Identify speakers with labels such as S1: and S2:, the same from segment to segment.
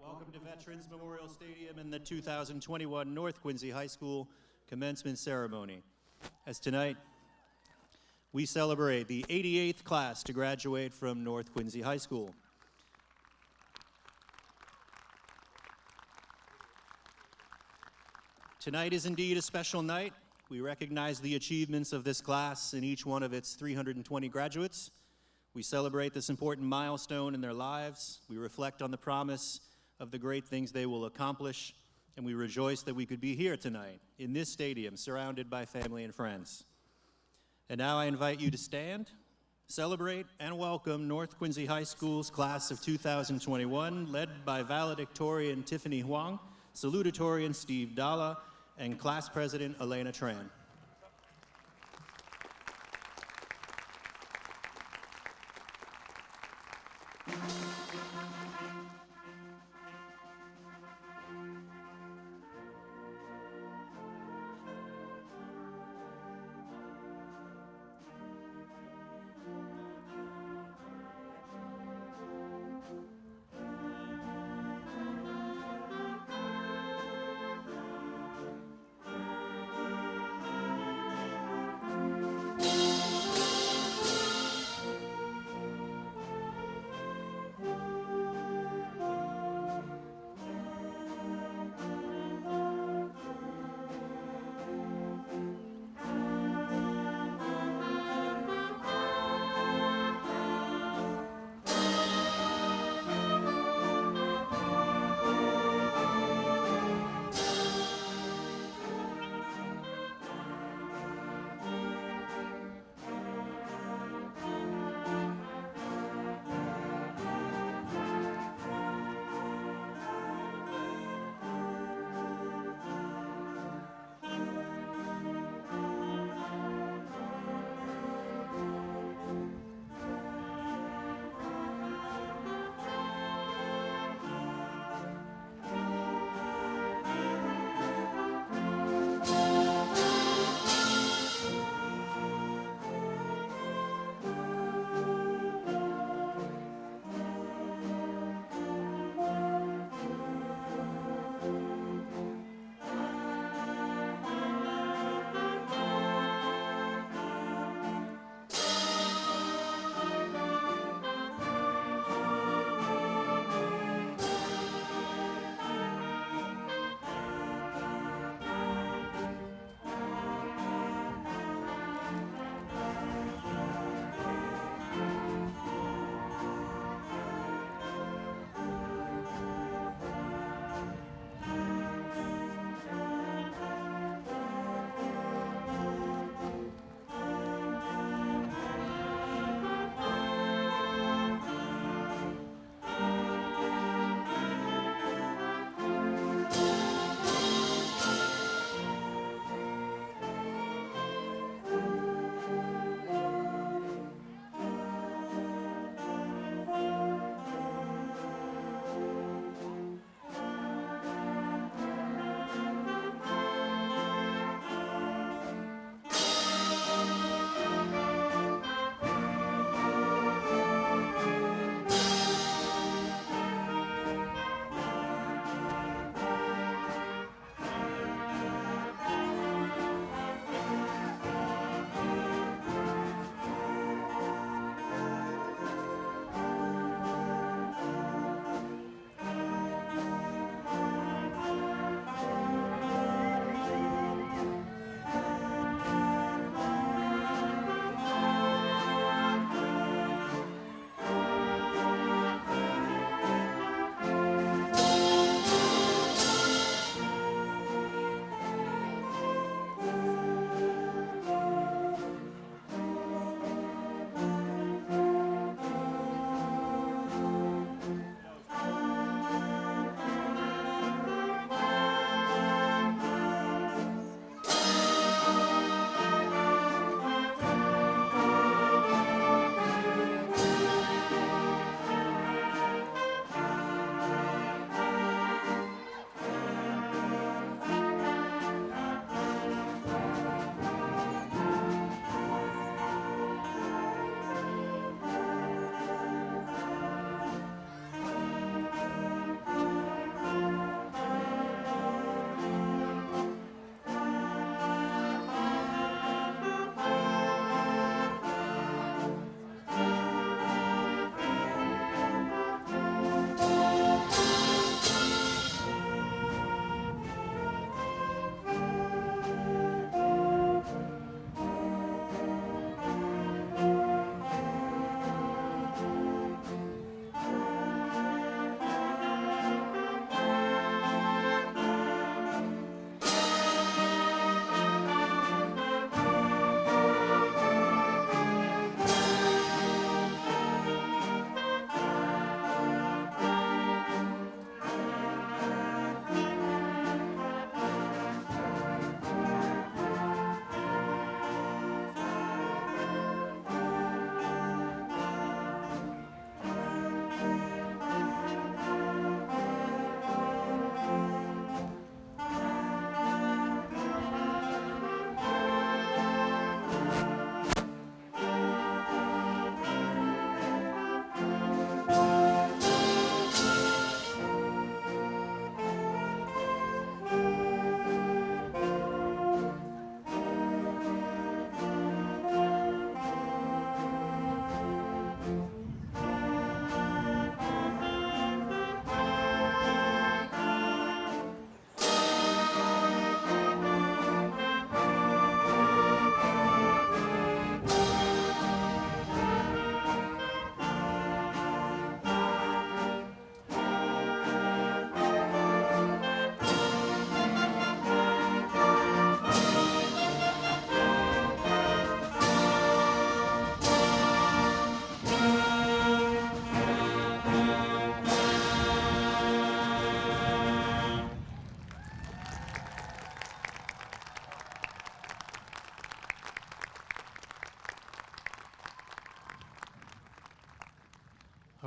S1: Welcome to Veterans Memorial Stadium and the 2021 North Quincy High School commencement ceremony. As tonight, we celebrate the 88th class to graduate from North Quincy High School. Tonight is indeed a special night. We recognize the achievements of this class and each one of its 320 graduates. We celebrate this important milestone in their lives. We reflect on the promise of the great things they will accomplish, and we rejoice that we could be here tonight in this stadium, surrounded by family and friends. And now I invite you to stand, celebrate, and welcome North Quincy High School's class of 2021, led by valedictorian Tiffany Huang, salutatorian Steve Dalla, and class president Elena Tran.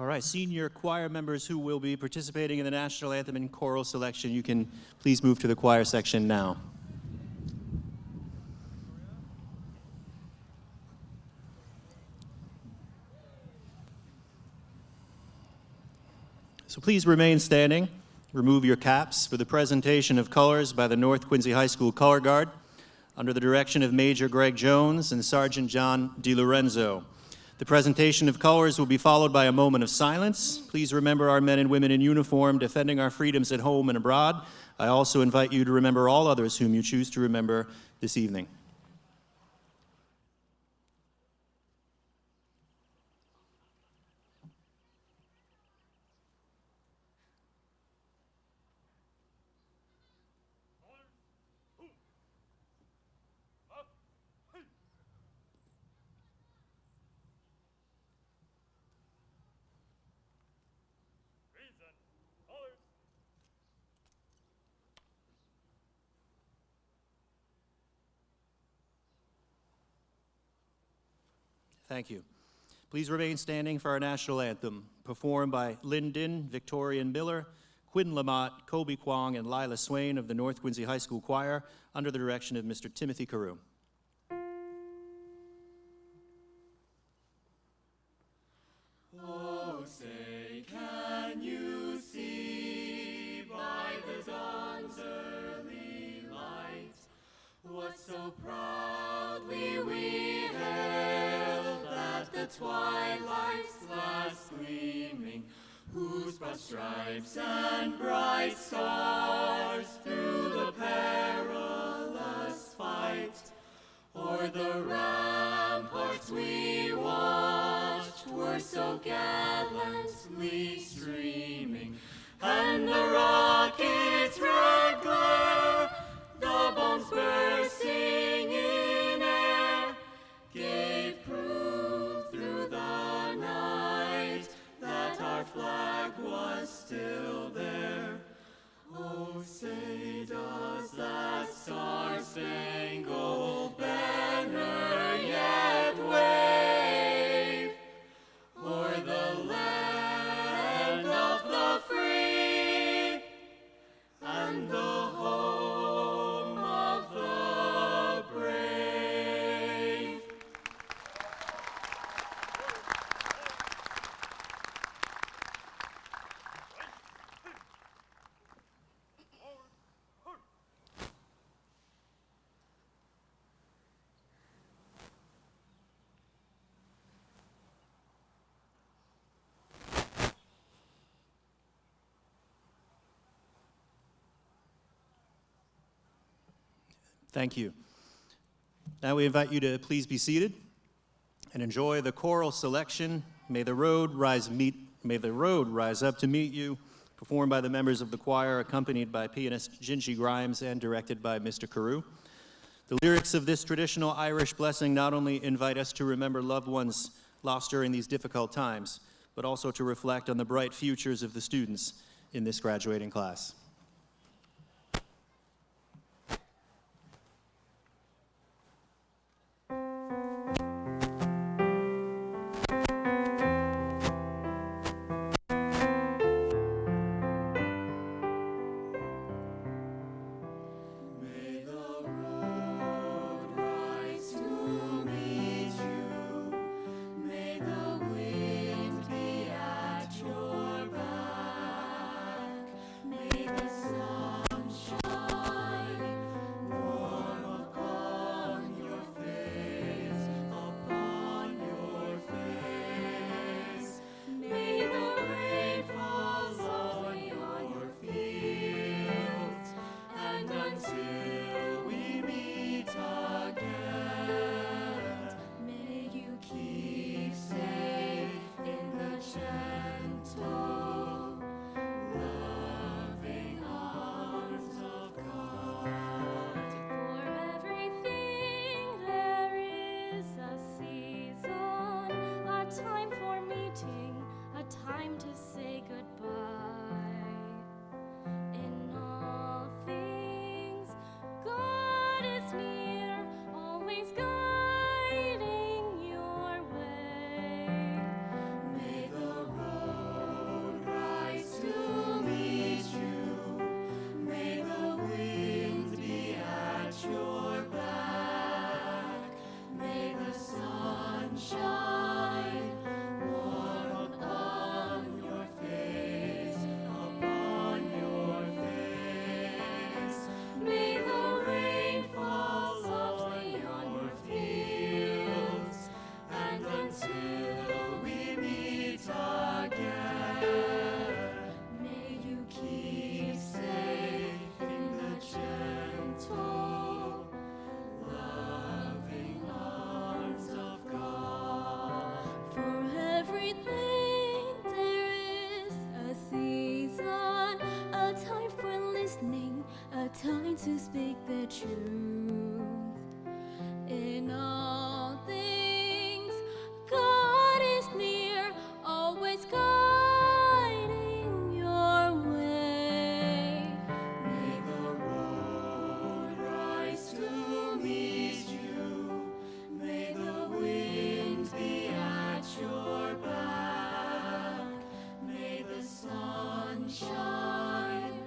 S1: All right, senior choir members who will be participating in the national anthem and choral selection, you can please move to the choir section now. So please remain standing. Remove your caps for the presentation of colors by the North Quincy High School Color Guard under the direction of Major Greg Jones and Sergeant John DiLorenzo. The presentation of colors will be followed by a moment of silence. Please remember our men and women in uniform defending our freedoms at home and abroad. I also invite you to remember all others whom you choose to remember this evening. Thank you. Please remain standing for our national anthem, performed by Lynn Din, Victorian Miller, Quinn Lamott, Kobe Kwong, and Lila Swain of the North Quincy High School Choir under the direction of Mr. Timothy Carew.
S2: Oh, say, can you see by the dawn's early light what so proudly we hailed at the twilight's last gleaming, whose broad stripes and bright stars through the perilous fight o'er the ramparts we watched were so gallantly streaming, and the rocket's red glare, the bombs bursting in air, gave proof through the night that our flag was still there. Oh, say does that star-spangled banner yet wave o'er the land of the free and the home of the brave?
S1: Thank you. Now we invite you to please be seated and enjoy the choral selection, May the Road Rise Up to Meet You, performed by the members of the choir, accompanied by pianist Gingy Grimes and directed by Mr. Carew. The lyrics of this traditional Irish blessing not only invite us to remember loved ones lost during these difficult times, but also to reflect on the bright futures of the students in this graduating class.
S2: May the road rise to meet you. May the wind be at your back. May to speak the truth. In all things, God is near, always guiding your way. May the road rise to meet you. May the wind be at your back. May the sun shine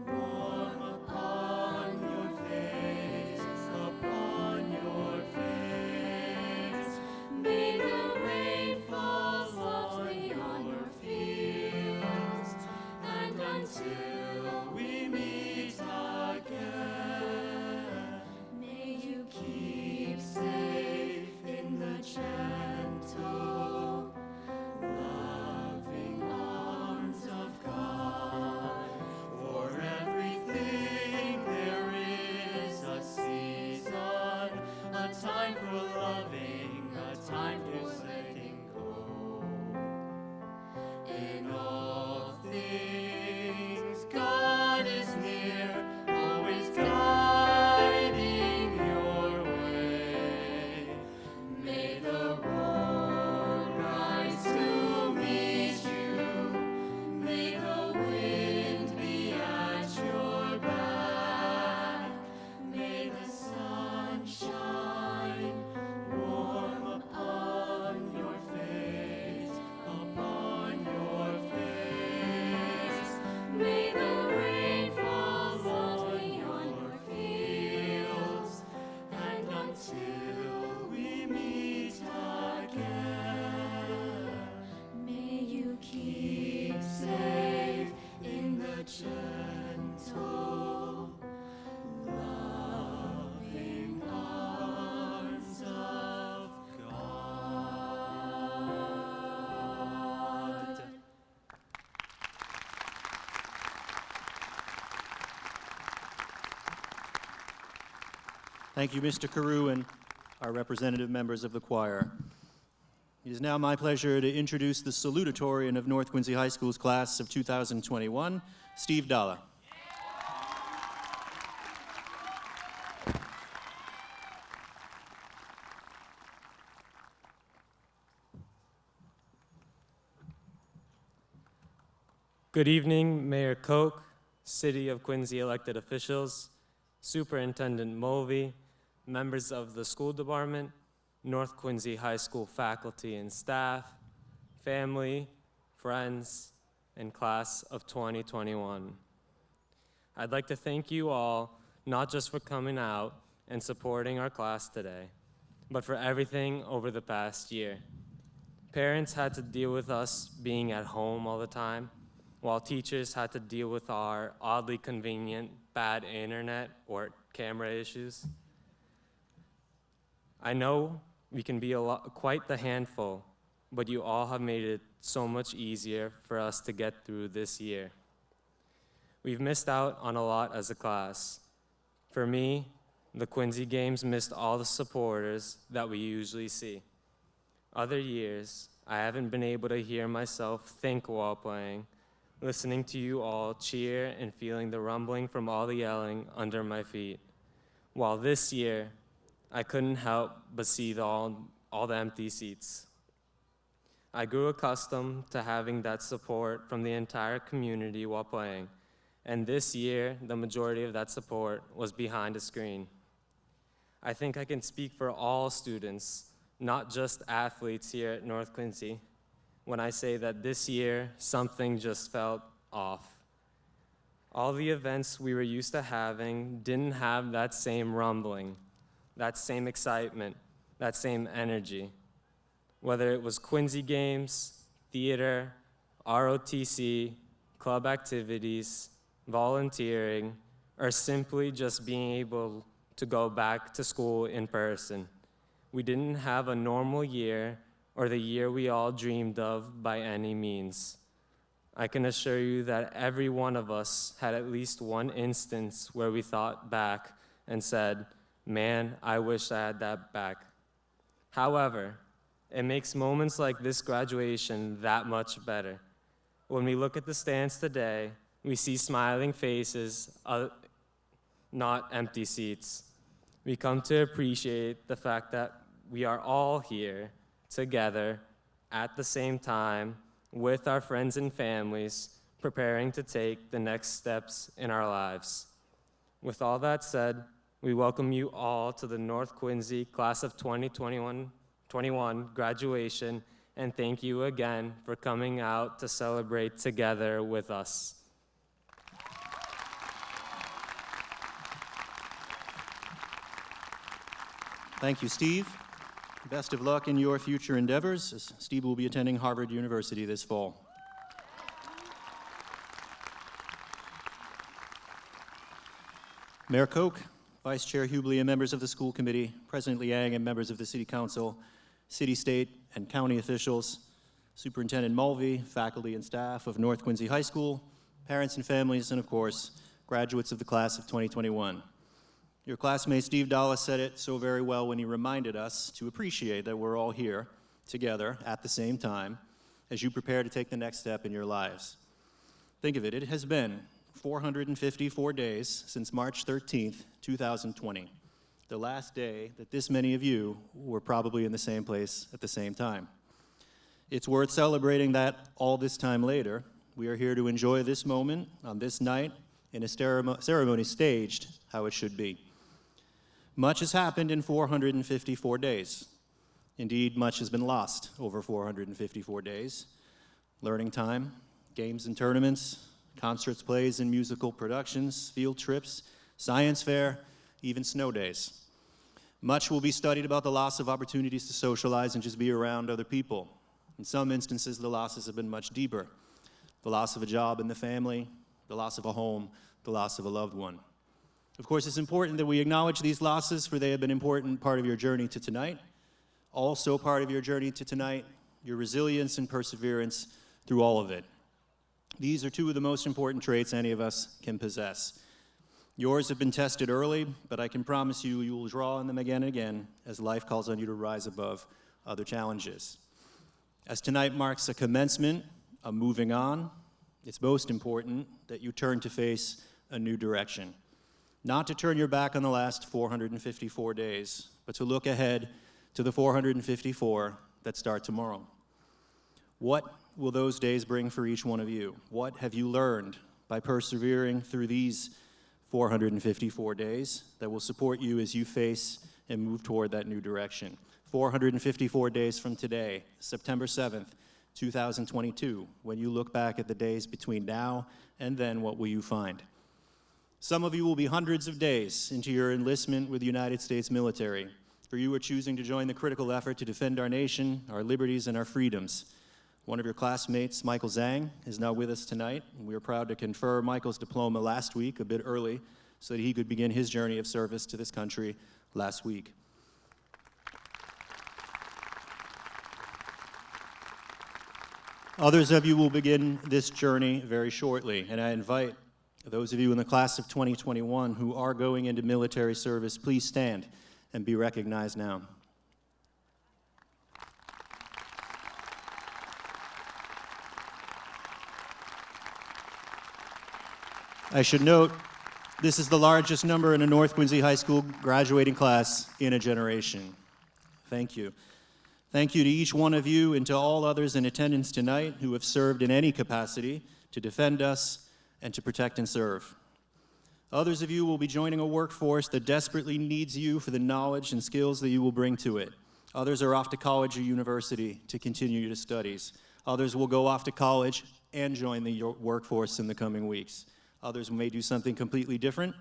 S2: warm upon your face, upon your face. May the rain fall softly on your fields, and until we meet again, may you keep safe in the gentle, loving arms of God. For everything there is a season, a time for loving, a time for letting go. In all things, God is near, always guiding your way. May the road rise to meet you. May the wind be at your back. May the sun shine warm upon your face, upon your face. May the rain fall softly on your fields, and until we meet again, may you keep safe in the gentle, loving arms of God.
S1: Thank you, Mr. Carew, and our representative members of the choir. It is now my pleasure to introduce the salutatorian of North Quincy High School's class of 2021, Steve Dalla.
S3: Good evening, Mayor Koch, City of Quincy elected officials, Superintendent Mulvey, members of the school department, North Quincy High School faculty and staff, family, friends, and class of 2021. I'd like to thank you all, not just for coming out and supporting our class today, but for everything over the past year. Parents had to deal with us being at home all the time, while teachers had to deal with our oddly convenient bad internet or camera issues. I know we can be quite the handful, but you all have made it so much easier for us to get through this year. We've missed out on a lot as a class. For me, the Quincy Games missed all the supporters that we usually see. Other years, I haven't been able to hear myself think while playing, listening to you all cheer and feeling the rumbling from all the yelling under my feet. While this year, I couldn't help but see all the empty seats. I grew accustomed to having that support from the entire community while playing, and this year, the majority of that support was behind a screen. I think I can speak for all students, not just athletes here at North Quincy, when I say that this year, something just felt off. All the events we were used to having didn't have that same rumbling, that same excitement, that same energy. Whether it was Quincy Games, theater, ROTC, club activities, volunteering, or simply just being able to go back to school in person. We didn't have a normal year or the year we all dreamed of by any means. I can assure you that every one of us had at least one instance where we thought back and said, man, I wish I had that back. However, it makes moments like this graduation that much better. When we look at the stands today, we see smiling faces, not empty seats. We come to appreciate the fact that we are all here together at the same time with our friends and families, preparing to take the next steps in our lives. With all that said, we welcome you all to the North Quincy Class of 2021 graduation, and thank you again for coming out to celebrate together with us.
S1: Thank you, Steve. Best of luck in your future endeavors, as Steve will be attending Harvard University this fall. Mayor Koch, Vice Chair Hubley, and members of the school committee, President Liang, and members of the City Council, city, state, and county officials, Superintendent Mulvey, faculty and staff of North Quincy High School, parents and families, and of course, graduates of the class of 2021. Your classmate Steve Dalla said it so very well when he reminded us to appreciate that we're all here together at the same time as you prepare to take the next step in your lives. Think of it, it has been 454 days since March 13th, 2020, the last day that this many of you were probably in the same place at the same time. It's worth celebrating that all this time later, we are here to enjoy this moment on this night in a ceremony staged how it should be. Much has happened in 454 days. Indeed, much has been lost over 454 days. Learning time, games and tournaments, concerts, plays, and musical productions, field trips, science fair, even snow days. Much will be studied about the loss of opportunities to socialize and just be around other people. In some instances, the losses have been much deeper. The loss of a job in the family, the loss of a home, the loss of a loved one. Of course, it's important that we acknowledge these losses, for they have been an important part of your journey to tonight. Also part of your journey to tonight, your resilience and perseverance through all of it. These are two of the most important traits any of us can possess. Yours have been tested early, but I can promise you, you will draw on them again and again as life calls on you to rise above other challenges. As tonight marks a commencement, a moving on, it's most important that you turn to face a new direction. Not to turn your back on the last 454 days, but to look ahead to the 454 that start tomorrow. What will those days bring for each one of you? What have you learned by persevering through these 454 days that will support you as you face and move toward that new direction? 454 days from today, September 7th, 2022, when you look back at the days between now and then, what will you find? Some of you will be hundreds of days into your enlistment with the United States military, for you are choosing to join the critical effort to defend our nation, our liberties, and our freedoms. One of your classmates, Michael Zhang, is now with us tonight, and we are proud to confer Michael's diploma last week, a bit early, so that he could begin his journey of service to this country last week. Others of you will begin this journey very shortly, and I invite those of you in the class of 2021 who are going into military service, please stand and be recognized now. I should note, this is the largest number in a North Quincy High School graduating class in a generation. Thank you. Thank you to each one of you and to all others in attendance tonight who have served in any capacity to defend us and to protect and serve. Others of you will be joining a workforce that desperately needs you for the knowledge and skills that you will bring to it. Others are off to college or university to continue your studies. Others will go off to college and join the workforce in the coming weeks. Others may do something completely different.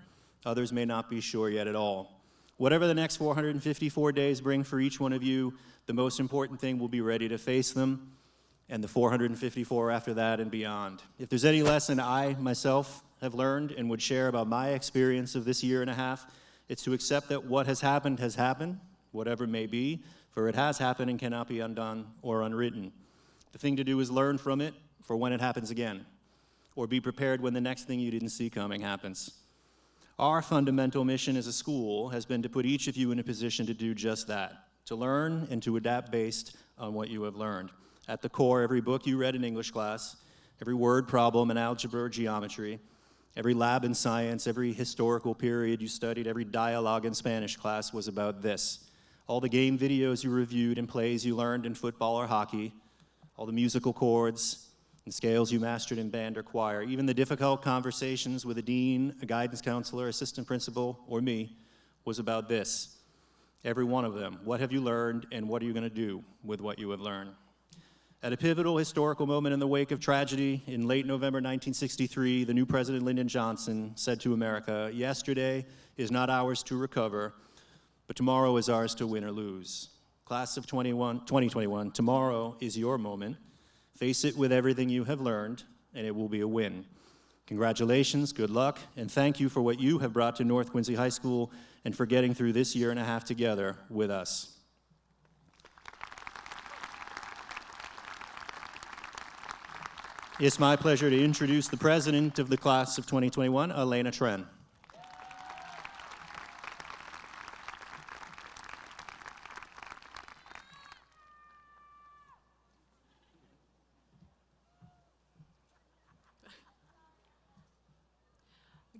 S1: Others may not be sure yet at all. Whatever the next 454 days bring for each one of you, the most important thing will be ready to face them, and the 454 after that and beyond. If there's any lesson I, myself, have learned and would share about my experience of this year and a half, it's to accept that what has happened, whatever it may be, for it has happened and cannot be undone or unwritten. The thing to do is learn from it for when it happens again, or be prepared when the next thing you didn't see coming happens. Our fundamental mission as a school has been to put each of you in a position to do just that, to learn and to adapt based on what you have learned. At the core, every book you read in English class, every word problem in algebra or geometry, Every lab in science, every historical period you studied, every dialogue in Spanish class was about this. All the game videos you reviewed and plays you learned in football or hockey, all the musical chords and scales you mastered in band or choir, even the difficult conversations with a dean, a guidance counselor, assistant principal, or me was about this. Every one of them. What have you learned and what are you going to do with what you have learned? At a pivotal historical moment in the wake of tragedy in late November 1963, the new President Lyndon Johnson said to America, "Yesterday is not ours to recover, but tomorrow is ours to win or lose." Class of 2021, tomorrow is your moment. Face it with everything you have learned, and it will be a win. Congratulations, good luck, and thank you for what you have brought to North Quincy High School and for getting through this year and a half together with us. It's my pleasure to introduce the president of the class of 2021, Elena Tren.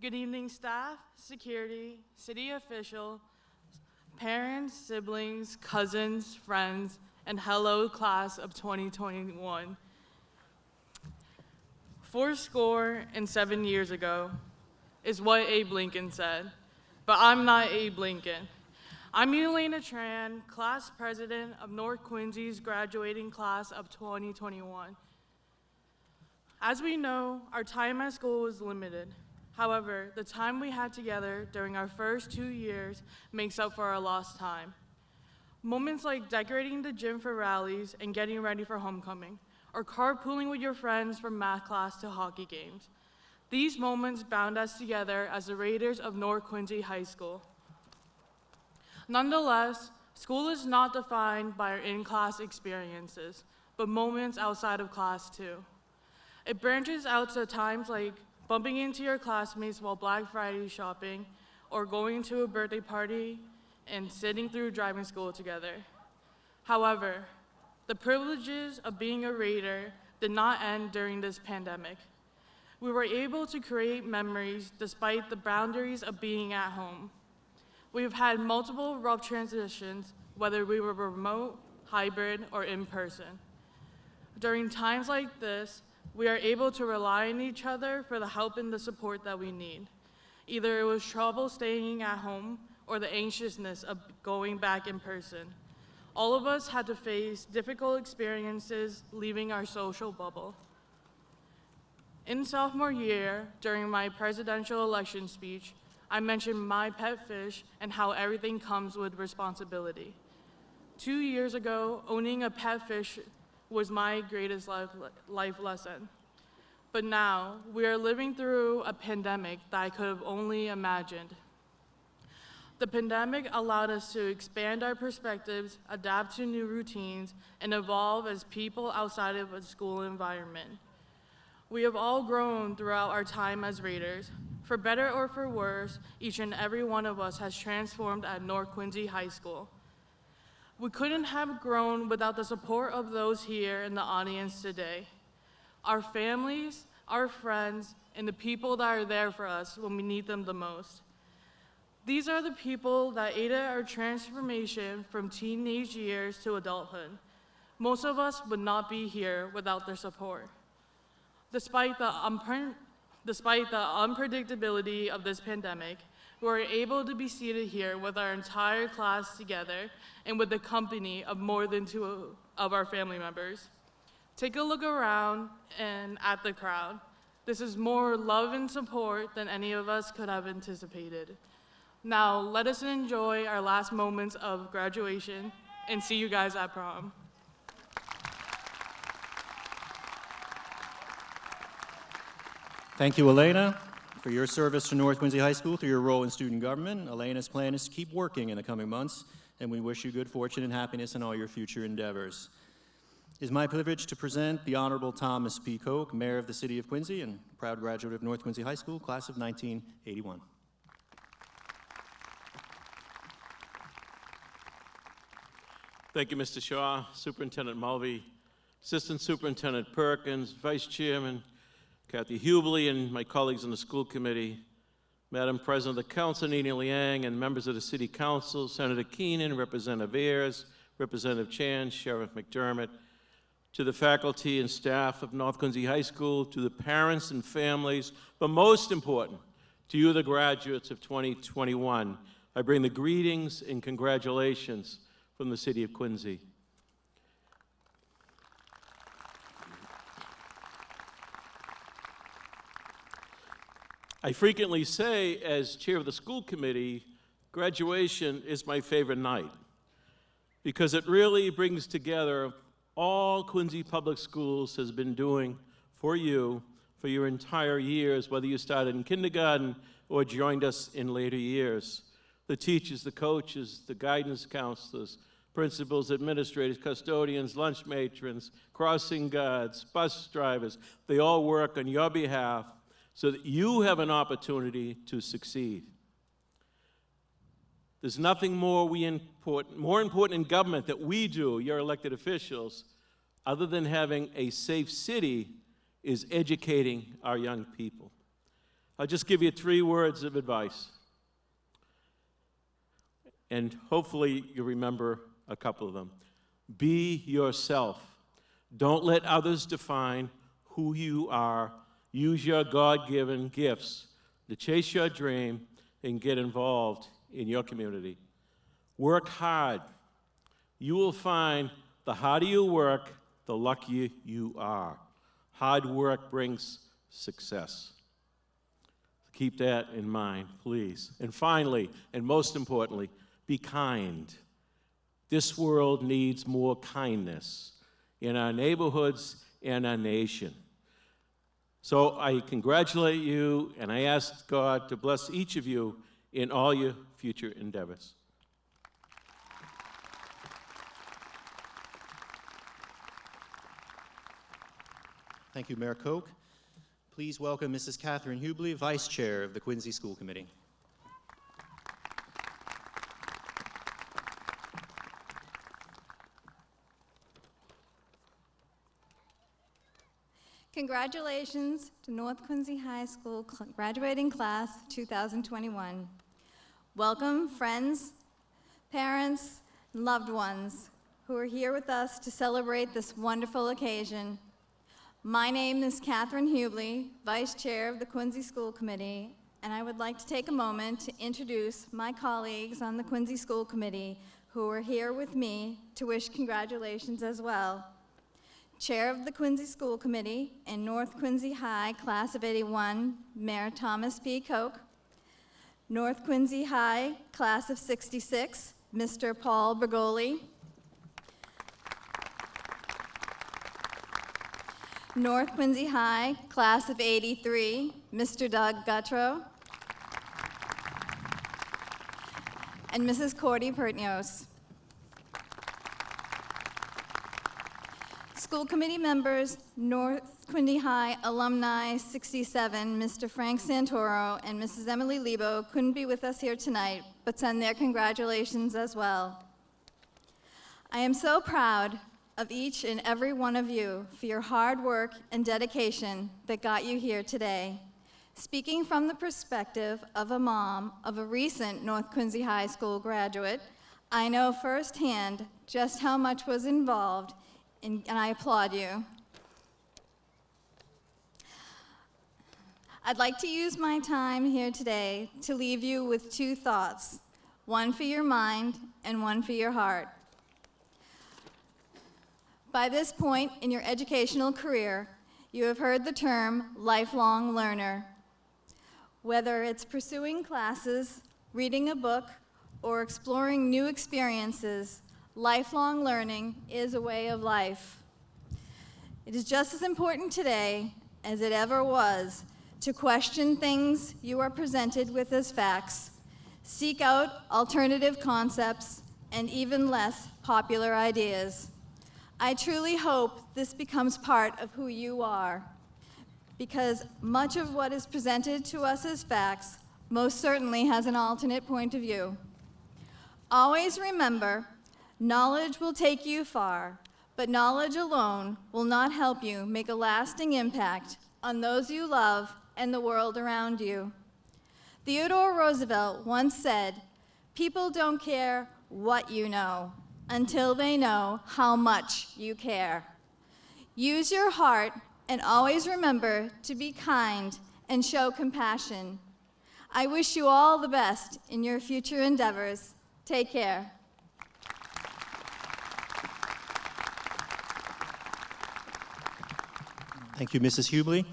S4: Good evening, staff, security, city official, parents, siblings, cousins, friends, and hello, class of 2021. 407 years ago is what Abe Lincoln said, but I'm not Abe Lincoln. I'm Elena Tran, class president of North Quincy's graduating class of 2021. As we know, our time at school was limited. However, the time we had together during our first 2 years makes up for our lost time. Moments like decorating the gym for rallies and getting ready for homecoming, or carpooling with your friends from math class to hockey games. These moments bound us together as the Raiders of North Quincy High School. Nonetheless, school is not defined by our in-class experiences, but moments outside of class too. It branches out to times like bumping into your classmates while Black Friday shopping, or going to a birthday party and sitting through driving school together. However, the privileges of being a Raider did not end during this pandemic. We were able to create memories despite the boundaries of being at home. We've had multiple rough transitions, whether we were remote, hybrid, or in person. During times like this, we are able to rely on each other for the help and the support that we need. Either it was trouble staying at home or the anxiousness of going back in person. All of us had to face difficult experiences leaving our social bubble. In sophomore year, during my presidential election speech, I mentioned my pet fish and how everything comes with responsibility. 2 years ago, owning a pet fish was my greatest life lesson. But now, we are living through a pandemic that I could have only imagined. The pandemic allowed us to expand our perspectives, adapt to new routines, and evolve as people outside of a school environment. We have all grown throughout our time as Raiders. For better or for worse, each and every one of us has transformed at North Quincy High School. We couldn't have grown without the support of those here in the audience today. Our families, our friends, and the people that are there for us when we need them the most. These are the people that aided our transformation from teenage years to adulthood. Most of us would not be here without their support. Despite the unpredictability of this pandemic, we were able to be seated here with our entire class together and with the company of more than 2 of our family members. Take a look around and at the crowd. This is more love and support than any of us could have anticipated. Now, let us enjoy our last moments of graduation and see you guys at prom.
S1: Thank you, Elena, for your service to North Quincy High School through your role in student government. Elena's plan is to keep working in the coming months, and we wish you good fortune and happiness in all your future endeavors. It is my privilege to present the Honorable Thomas P. Koch, Mayor of the City of Quincy and proud graduate of North Quincy High School, class of 1981.
S5: Thank you, Mr. Shaw, Superintendent Mulvey, Assistant Superintendent Perkins, Vice Chairman Kathy Hubley, and my colleagues on the school committee, Madam President of the Council, Nina Liang, and members of the City Council, Senator Keenan, Representative Ayers, Representative Chan, Sheriff McDermott, to the faculty and staff of North Quincy High School, to the parents and families, but most important, to you, the graduates of 2021, I bring the greetings and congratulations from the City of Quincy. I frequently say, as chair of the school committee, graduation is my favorite night because it really brings together all Quincy Public Schools has been doing for you for your entire years, whether you started in kindergarten or joined us in later years. The teachers, the coaches, the guidance counselors, principals, administrators, custodians, lunch matrons, crossing guards, bus drivers, they all work on your behalf so that you have an opportunity to succeed. There's nothing more important in government that we do, your elected officials, other than having a safe city, is educating our young people. I'll just give you 3 words of advice. And hopefully you remember a couple of them. Be yourself. Don't let others define who you are. Use your God-given gifts to chase your dream and get involved in your community. Work hard. You will find the harder you work, the luckier you are. Hard work brings success. Keep that in mind, please. And finally, and most importantly, be kind. This world needs more kindness in our neighborhoods and our nation. So I congratulate you, and I ask God to bless each of you in all your future endeavors.
S1: Thank you, Mayor Koch. Please welcome Mrs. Catherine Hubley, Vice Chair of the Quincy School Committee.
S2: Congratulations to North Quincy High School graduating class 2021. Welcome, friends, parents, and loved ones who are here with us to celebrate this wonderful occasion. My name is Catherine Hubley, Vice Chair of the Quincy School Committee, and I would like to take a moment to introduce my colleagues on the Quincy School Committee who are here with me to wish congratulations as well. Chair of the Quincy School Committee and North Quincy High Class of '81, Mayor Thomas P. Koch. North Quincy High Class of '66, Mr. Paul Bergoli. North Quincy High Class of '83, Mr. Doug Gutrow. And Mrs. Cordy Pertnios. School committee members, North Quincy High Alumni 67, Mr. Frank Santoro and Mrs. Emily Lebo couldn't be with us here tonight, but send their congratulations as well. I am so proud of each and every one of you for your hard work and dedication that got you here today. Speaking from the perspective of a mom of a recent North Quincy High School graduate, I know firsthand just how much was involved, and I applaud you. I'd like to use my time here today to leave you with 2 thoughts, one for your mind and one for your heart. By this point in your educational career, you have heard the term lifelong learner. Whether it's pursuing classes, reading a book, or exploring new experiences, lifelong learning is a way of life. It is just as important today as it ever was to question things you are presented with as facts, seek out alternative concepts, and even less popular ideas. I truly hope this becomes part of who you are, because much of what is presented to us as facts most certainly has an alternate point of view. Always remember, knowledge will take you far, but knowledge alone will not help you make a lasting impact on those you love and the world around you. Theodore Roosevelt once said, "People don't care what you know until they know how much you care." Use your heart and always remember to be kind and show compassion. I wish you all the best in your future endeavors. Take care.
S1: Thank you, Mrs. Hubley.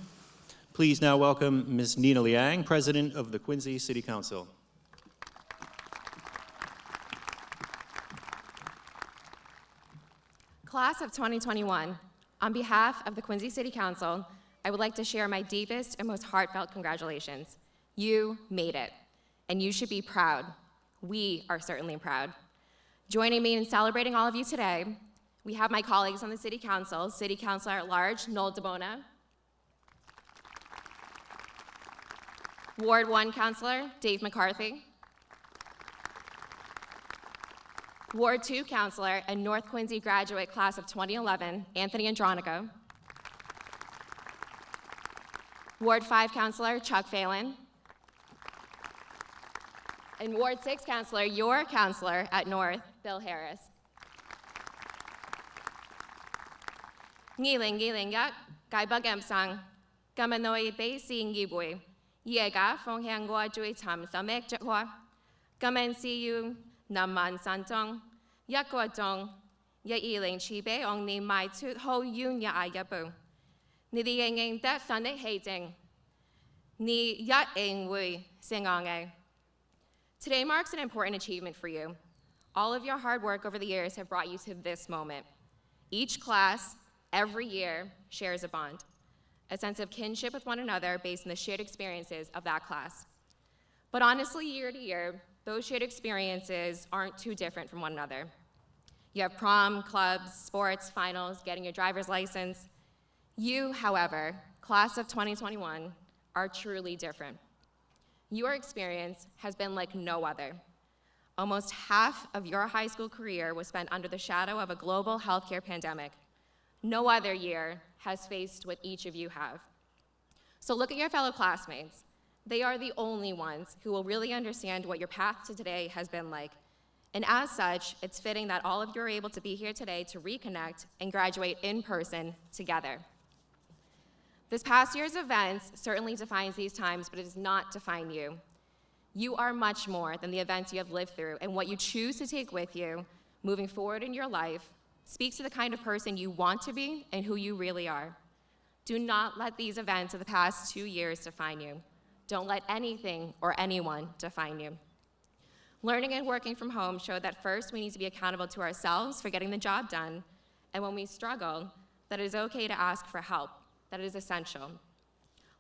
S1: Please now welcome Ms. Nina Liang, President of the Quincy City Council.
S6: Class of 2021, on behalf of the Quincy City Council, I would like to share my deepest and most heartfelt congratulations. You made it, and you should be proud. We are certainly proud. Joining me in celebrating all of you today, we have my colleagues on the City Council, City Councilor at Large, Noel DeBona, Ward 1 Councilor, Dave McCarthy, Ward 2 Councilor and North Quincy graduate class of 2011, Anthony Andronico, Ward 5 Councilor, Chuck Phelan, and Ward 6 Councilor, your counselor at North, Bill Harris. Ngiling yak, gai bagam sang, gamanoi bei sing yibui, yega fong hang goa jui tam samek jahua, gaman si you naman santong, yakwa dong, ya iling chibe ong ni mai tut ho yun ya ayabu. Ni di nging that sunday hating, ni yat ing wui singonge. Today marks an important achievement for you. All of your hard work over the years have brought you to this moment. Each class, every year, shares a bond, a sense of kinship with one another based on the shared experiences of that class. But honestly, year to year, those shared experiences aren't too different from one another. You have prom, clubs, sports, finals, getting your driver's license. You, however, class of 2021, are truly different. Your experience has been like no other. Almost half of your high school career was spent under the shadow of a global healthcare pandemic. No other year has faced what each of you have. So look at your fellow classmates. They are the only ones who will really understand what your path to today has been like. And as such, it's fitting that all of you are able to be here today to reconnect and graduate in person together. This past year's events certainly defines these times, but it does not define you. You are much more than the events you have lived through, and what you choose to take with you moving forward in your life speaks to the kind of person you want to be and who you really are. Do not let these events of the past 2 years define you. Don't let anything or anyone define you. Learning and working from home showed that first we need to be accountable to ourselves for getting the job done, and when we struggle, that it is okay to ask for help, that it is essential.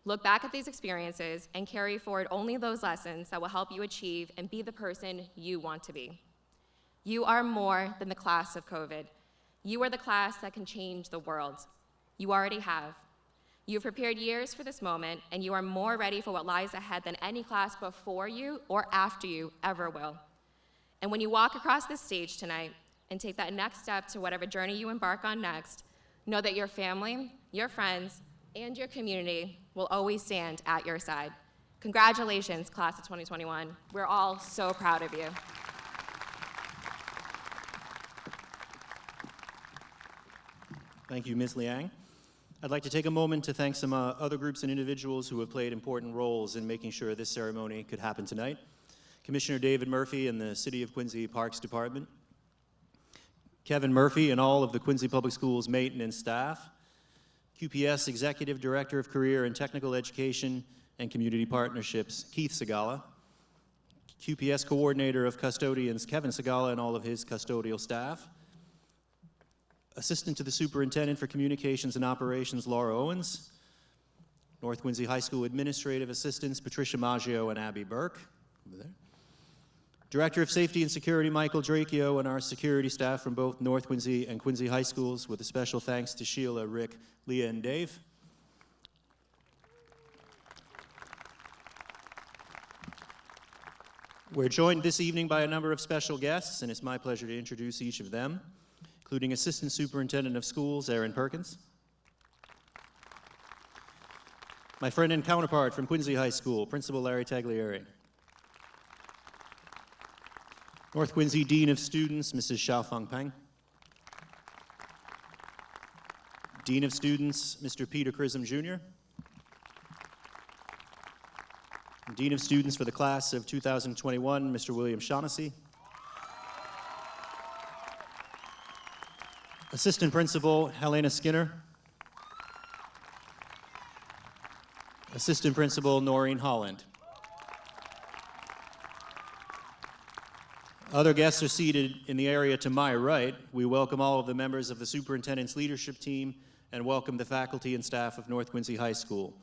S6: Look back at these experiences and carry forward only those lessons that will help you achieve and be the person you want to be. You are more than the class of COVID. You are the class that can change the world. You already have. You've prepared years for this moment, and you are more ready for what lies ahead than any class before you or after you ever will. And when you walk across this stage tonight and take that next step to whatever journey you embark on next, know that your family, your friends, and your community will always stand at your side. Congratulations, class of 2021. We're all so proud of you.
S1: Thank you, Ms. Liang. I'd like to take a moment to thank some other groups and individuals who have played important roles in making sure this ceremony could happen tonight. Commissioner David Murphy and the City of Quincy Parks Department, Kevin Murphy and all of the Quincy Public Schools maintenance staff, QPS Executive Director of Career and Technical Education and Community Partnerships, Keith Segala, QPS Coordinator of Custodians, Kevin Segala, and all of his custodial staff, Assistant to the Superintendent for Communications and Operations, Laura Owens, North Quincy High School Administrative Assistants, Patricia Maggio and Abby Burke, over there. Director of Safety and Security, Michael Dracchio, and our security staff from both North Quincy and Quincy High Schools, with a special thanks to Sheila, Rick, Leah, and Dave. We're joined this evening by a number of special guests, and it's my pleasure to introduce each of them, including Assistant Superintendent of Schools, Aaron Perkins, My friend and counterpart from Quincy High School, Principal Larry Taglieri. North Quincy Dean of Students, Mrs. Xiaofang Peng. Dean of Students, Mr. Peter Chisholm Jr. Dean of Students for the class of 2021, Mr. William Shaughnessy. Assistant Principal, Helena Skinner. Assistant Principal, Noreen Holland. Other guests are seated in the area to my right. We welcome all of the members of the superintendent's leadership team and welcome the faculty and staff of North Quincy High School.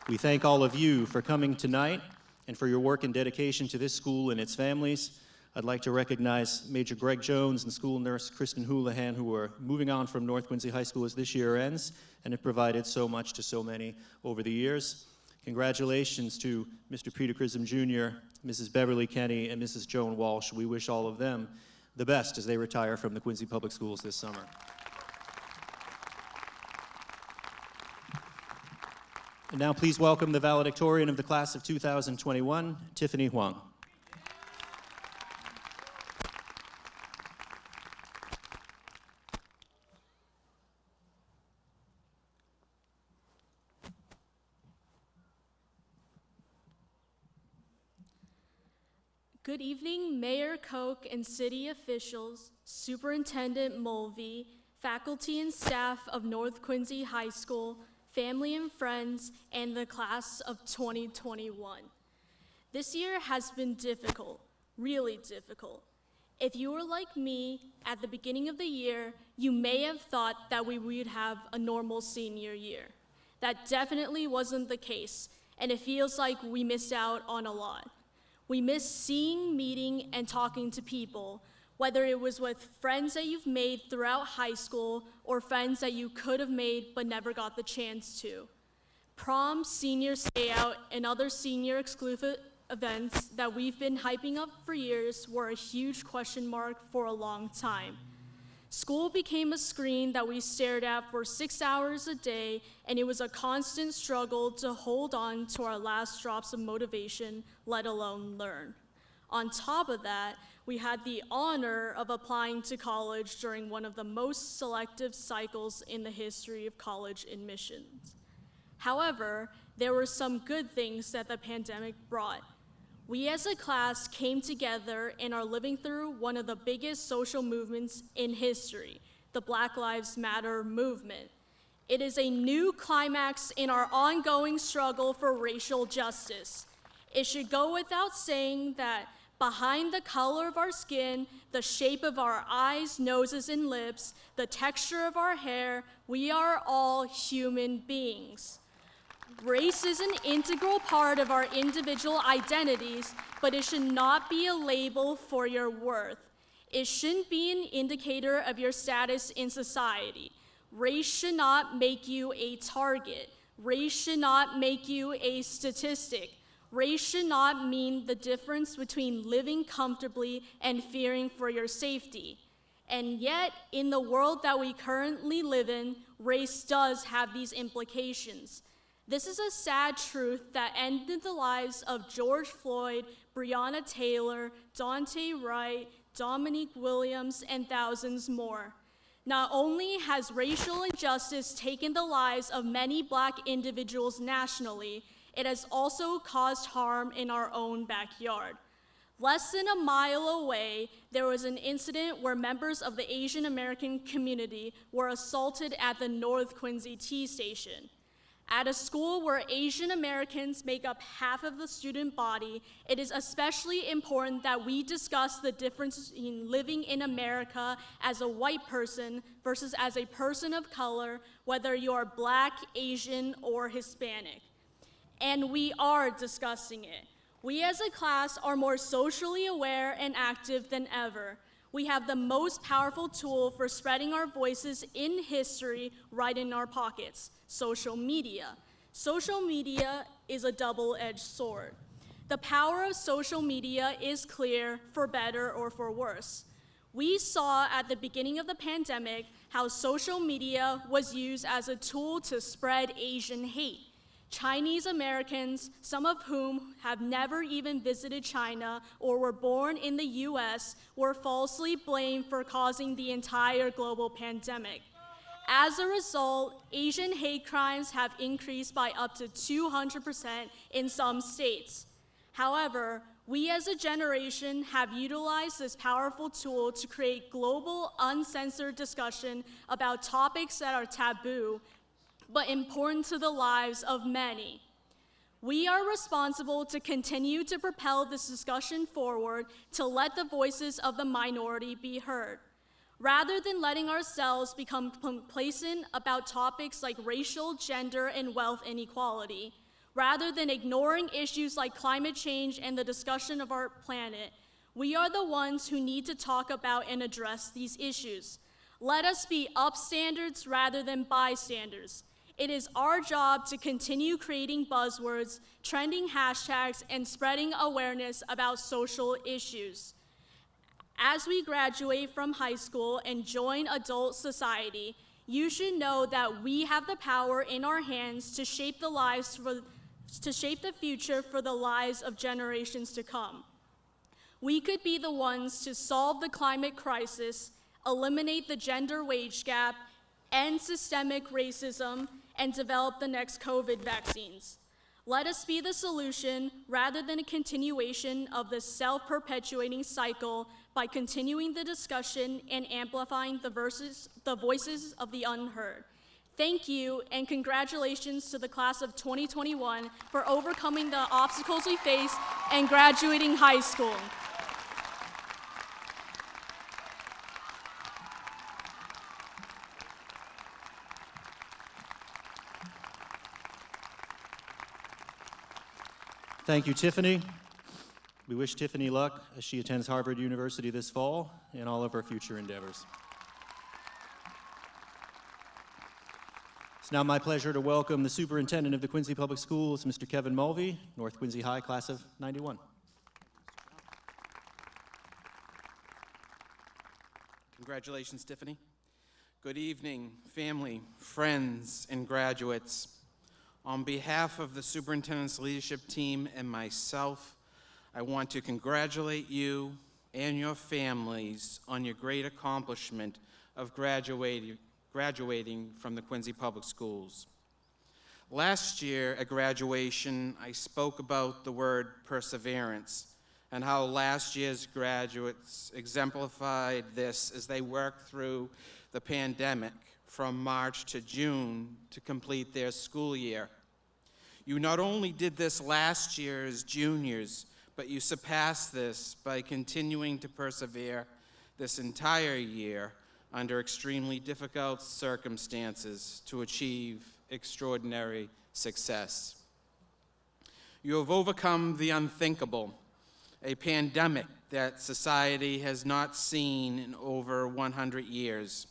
S1: We thank all of you for coming tonight and for your work and dedication to this school and its families. I'd like to recognize Major Greg Jones and school nurse Kristen Houlihan, who are moving on from North Quincy High School as this year ends and have provided so much to so many over the years. Congratulations to Mr. Peter Chisholm Jr., Mrs. Beverly Kenny, and Mrs. Joan Walsh. We wish all of them the best as they retire from the Quincy Public Schools this summer. And now please welcome the valedictorian of the class of 2021, Tiffany Huang.
S7: Good evening, Mayor Koch and city officials, Superintendent Mulvey, faculty and staff of North Quincy High School, family and friends, and the class of 2021. This year has been difficult, really difficult. If you were like me, at the beginning of the year, you may have thought that we would have a normal senior year. That definitely wasn't the case, and it feels like we missed out on a lot. We miss seeing, meeting, and talking to people, whether it was with friends that you've made throughout high school or friends that you could have made but never got the chance to. Prom, senior stay out, and other senior exclusive events that we've been hyping up for years were a huge question mark for a long time. School became a screen that we stared at for 6 hours a day, and it was a constant struggle to hold on to our last drops of motivation, let alone learn. On top of that, we had the honor of applying to college during one of the most selective cycles in the history of college admissions. However, there were some good things that the pandemic brought. We as a class came together and are living through one of the biggest social movements in history, the Black Lives Matter movement. It is a new climax in our ongoing struggle for racial justice. It should go without saying that behind the color of our skin, the shape of our eyes, noses, and lips, the texture of our hair, we are all human beings. Race is an integral part of our individual identities, but it should not be a label for your worth. It shouldn't be an indicator of your status in society. Race should not make you a target. Race should not make you a statistic. Race should not mean the difference between living comfortably and fearing for your safety. And yet, in the world that we currently live in, race does have these implications. This is a sad truth that ended the lives of George Floyd, Breonna Taylor, Daunte Wright, Dominique Williams, and thousands more. Not only has racial injustice taken the lives of many Black individuals nationally, it has also caused harm in our own backyard. Less than a mile away, there was an incident where members of the Asian American community were assaulted at the North Quincy T station. At a school where Asian Americans make up half of the student body, it is especially important that we discuss the difference in living in America as a white person versus as a person of color, whether you're Black, Asian, or Hispanic. And we are discussing it. We as a class are more socially aware and active than ever. We have the most powerful tool for spreading our voices in history right in our pockets: social media. Social media is a double-edged sword. The power of social media is clear, for better or for worse. We saw at the beginning of the pandemic how social media was used as a tool to spread Asian hate. Chinese Americans, some of whom have never even visited China or were born in the US, were falsely blamed for causing the entire global pandemic. As a result, Asian hate crimes have increased by up to 200% in some states. However, we as a generation have utilized this powerful tool to create global, uncensored discussion about topics that are taboo, but important to the lives of many. We are responsible to continue to propel this discussion forward to let the voices of the minority be heard. Rather than letting ourselves become complacent about topics like racial, gender, and wealth inequality, rather than ignoring issues like climate change and the discussion of our planet, we are the ones who need to talk about and address these issues. Let us be upstanders rather than bystanders. It is our job to continue creating buzzwords, trending hashtags, and spreading awareness about social issues. As we graduate from high school and join adult society, you should know that we have the power in our hands to shape the future for the lives of generations to come. We could be the ones to solve the climate crisis, eliminate the gender wage gap, end systemic racism, and develop the next COVID vaccines. Let us be the solution rather than a continuation of the self-perpetuating cycle by continuing the discussion and amplifying the voices of the unheard. Thank you, and congratulations to the class of 2021 for overcoming the obstacles we face and graduating high school.
S1: Thank you, Tiffany. We wish Tiffany luck as she attends Harvard University this fall and all of her future endeavors. It's now my pleasure to welcome the superintendent of the Quincy Public Schools, Mr. Kevin Mulvey, North Quincy High, class of '91.
S8: Congratulations, Tiffany. Good evening, family, friends, and graduates. On behalf of the superintendent's leadership team and myself, I want to congratulate you and your families on your great accomplishment of graduating from the Quincy Public Schools. Last year at graduation, I spoke about the word perseverance and how last year's graduates exemplified this as they worked through the pandemic from March to June to complete their school year. You not only did this last year as juniors, but you surpassed this by continuing to persevere this entire year under extremely difficult circumstances to achieve extraordinary success. You have overcome the unthinkable, a pandemic that society has not seen in over 100 years.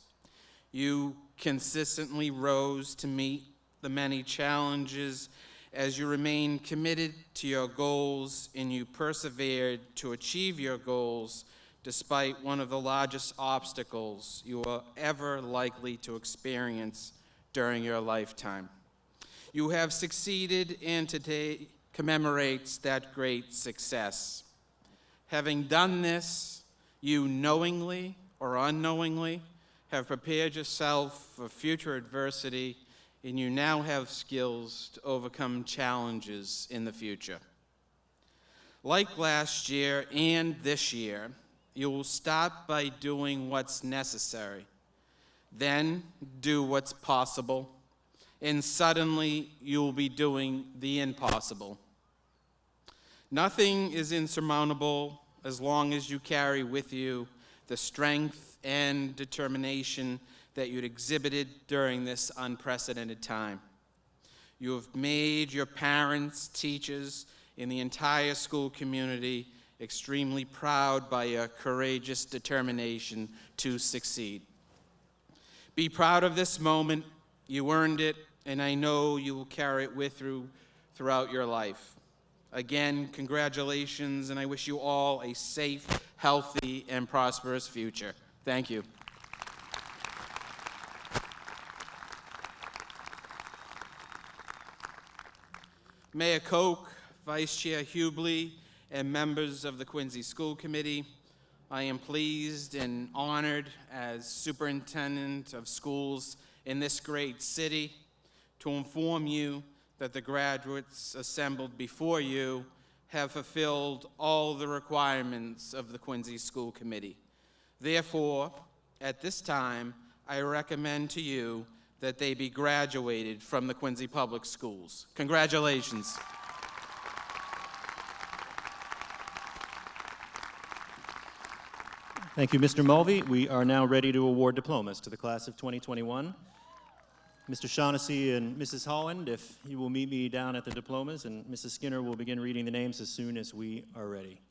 S8: You consistently rose to meet the many challenges as you remained committed to your goals, and you persevered to achieve your goals despite one of the largest obstacles you are ever likely to experience during your lifetime. You have succeeded, and today commemorates that great success. Having done this, you knowingly or unknowingly have prepared yourself for future adversity, and you now have skills to overcome challenges in the future. Like last year and this year, you will start by doing what's necessary, then do what's possible, and suddenly you'll be doing the impossible. Nothing is insurmountable as long as you carry with you the strength and determination that you'd exhibited during this unprecedented time. You have made your parents, teachers, and the entire school community extremely proud by your courageous determination to succeed. Be proud of this moment. You earned it, and I know you will carry it with you throughout your life. Again, congratulations, and I wish you all a safe, healthy, and prosperous future. Thank you. Mayor Koch, Vice Chair Hubley, and members of the Quincy School Committee, I am pleased and honored as superintendent of schools in this great city to inform you that the graduates assembled before you have fulfilled all the requirements of the Quincy School Committee. Therefore, at this time, I recommend to you that they be graduated from the Quincy Public Schools. Congratulations.
S1: Thank you, Mr. Mulvey. We are now ready to award diplomas to the class of 2021. Mr. Shaughnessy and Mrs. Holland, if you will meet me down at the diplomas, and Mrs. Skinner will begin reading the names as soon as we are ready.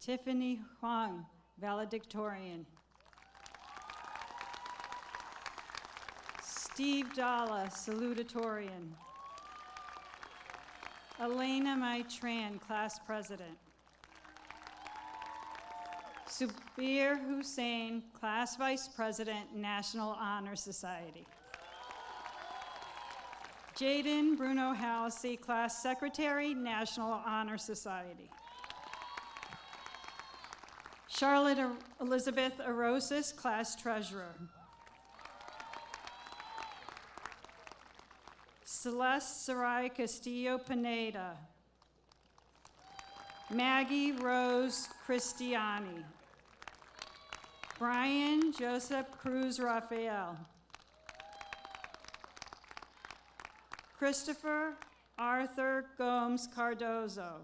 S9: Tiffany Huang, valedictorian. Steve Dalla, salutatorian. Elena Maitran, class president. Subir Hussain, class vice president, National Honor Society. Jaden Bruno Halsey, class secretary, National Honor Society. Charlotte Elizabeth Arosis, class treasurer. Celeste Sarai Castillo Pineda. Maggie Rose Cristiani. Brian Joseph Cruz Raphael. Christopher Arthur Gomes Cardozo.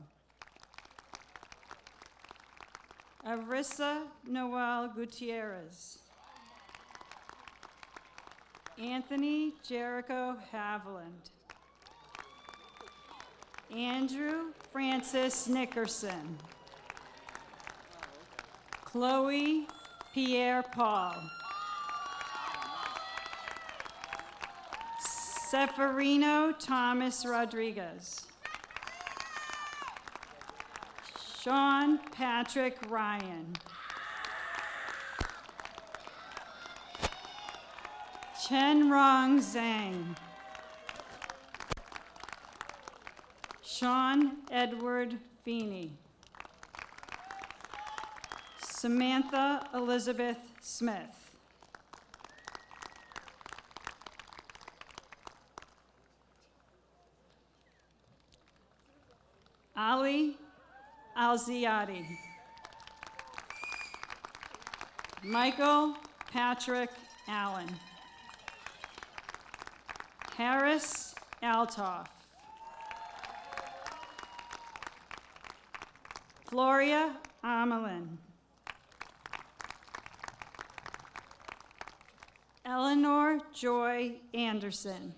S9: Arissa Noel Gutierrez. Anthony Jericho Haviland. Andrew Francis Nickerson. Chloe Pierre Paul. Seferino Thomas Rodriguez. Sean Patrick Ryan. Chen Rong Zhang. Sean Edward Feeney. Samantha Elizabeth Smith. Ali Alziadi. Michael Patrick Allen. Harris Altoff. Floria Amelin. Eleanor Joy Anderson.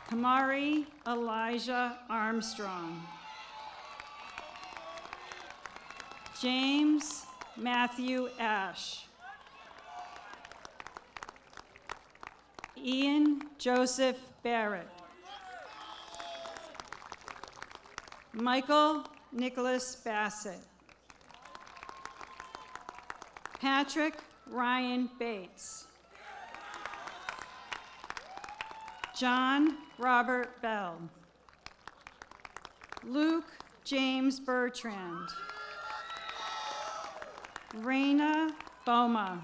S9: Kamari Elijah Armstrong. James Matthew Ash. Ian Joseph Barrett. Michael Nicholas Bassett. Patrick Ryan Bates. John Robert Bell. Luke James Bertrand. Raina Boma.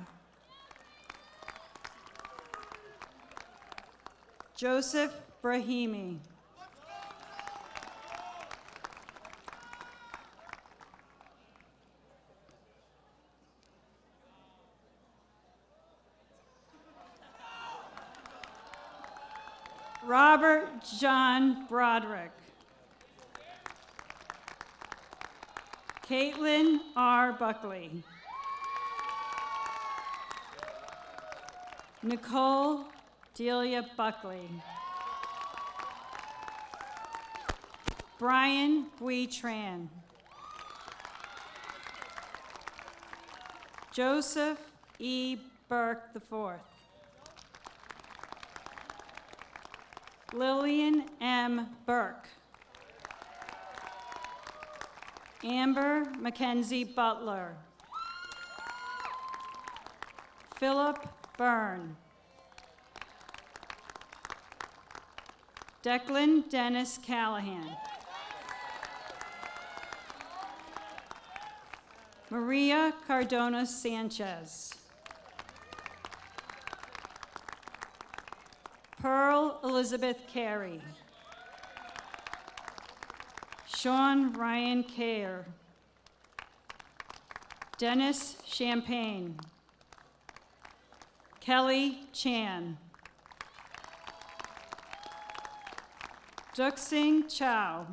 S9: Joseph Brahimi. Robert John Broderick. Caitlin R. Buckley. Nicole Delia Buckley. Brian Bui Tran. Joseph E. Burke IV. Lillian M. Burke. Amber Mackenzie Butler. Philip Byrne. Declan Dennis Callahan. Maria Cardona Sanchez. Pearl Elizabeth Carey. Sean Ryan Kerr. Dennis Champagne. Kelly Chan. Duxing Chow.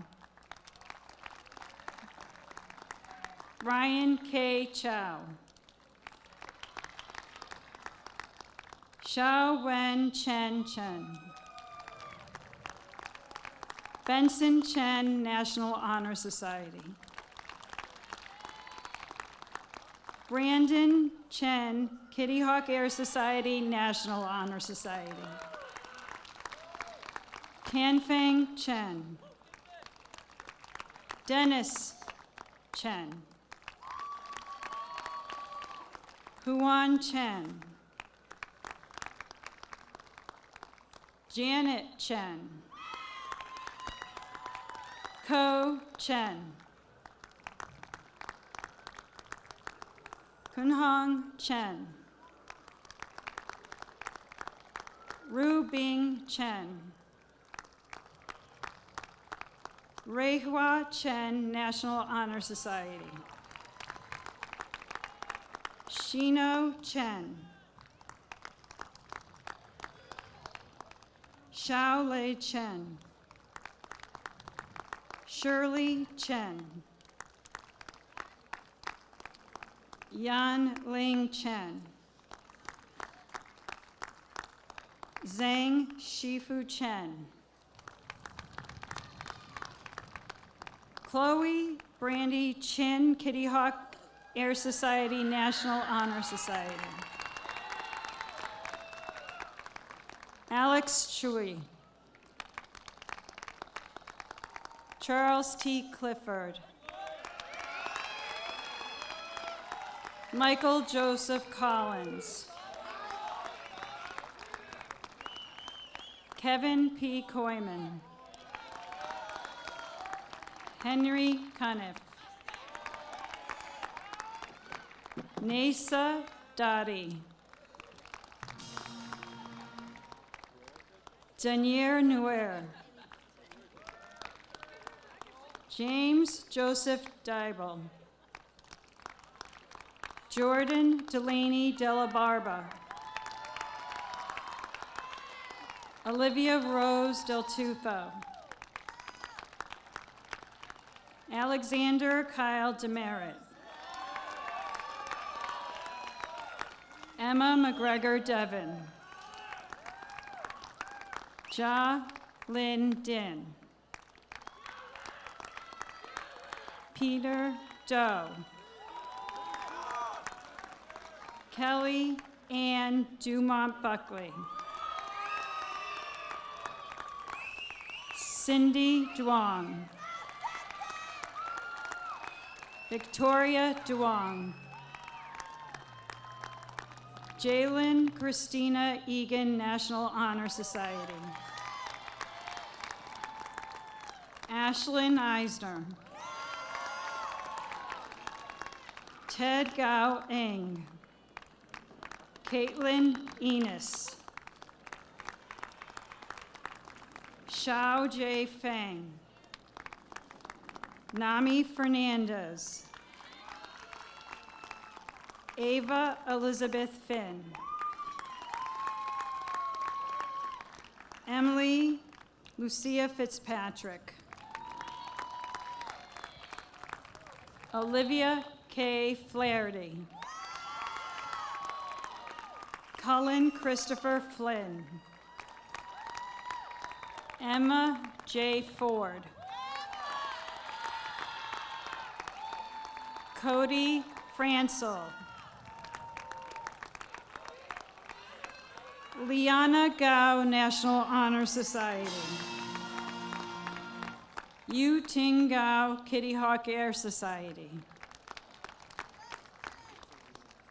S9: Ryan K. Chow. Xiao Wen Chen Chen. Benson Chen National Honor Society. Brandon Chen Kitty Hawk Air Society National Honor Society. Tianfeng Chen. Dennis Chen. Huan Chen. Janet Chen. Ko Chen. Kunhong Chen. Ru Bing Chen. Reihua Chen National Honor Society. Shino Chen. Xiao Lei Chen. Shirley Chen. Yan Ling Chen. Zhang Shifu Chen. Chloe Brandy Chin Kitty Hawk Air Society National Honor Society. Alex Chui. Charles T. Clifford. Michael Joseph Collins. Kevin P. Koyman. Henry Cuniff. Nasa Dottie. Danier Nuer. James Joseph Dybel. Jordan Delaney Della Barba. Olivia Rose Del Tufo. Alexander Kyle Demerit. Emma McGregor Devon. Ja Lin Din. Peter Doe. Kelly Ann Dumont Buckley. Cindy Duong. Victoria Duong. Jalen Christina Egan National Honor Society. Ashlyn Eisner. Ted Gao Eng. Caitlin Enos. Xiao J. Feng. Nami Fernandez. Ava Elizabeth Finn. Emily Lucia Fitzpatrick. Olivia K. Flaherty. Cullen Christopher Flynn. Emma J. Ford. Cody Francel. Liana Gao, National Honor Society. Yu Ting Gao, Kitty Hawk Air Society.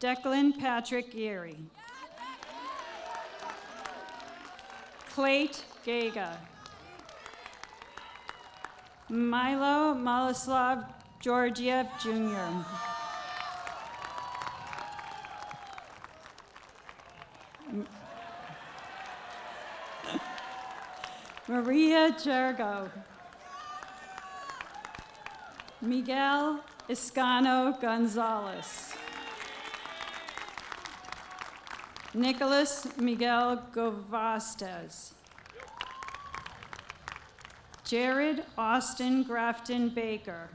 S9: Declan Patrick Geary. Clayt Gaga. Milo Malislav Georgiev Jr. Maria Jergo. Miguel Escano Gonzalez. Nicholas Miguel Govastes. Jared Austin Grafton Baker.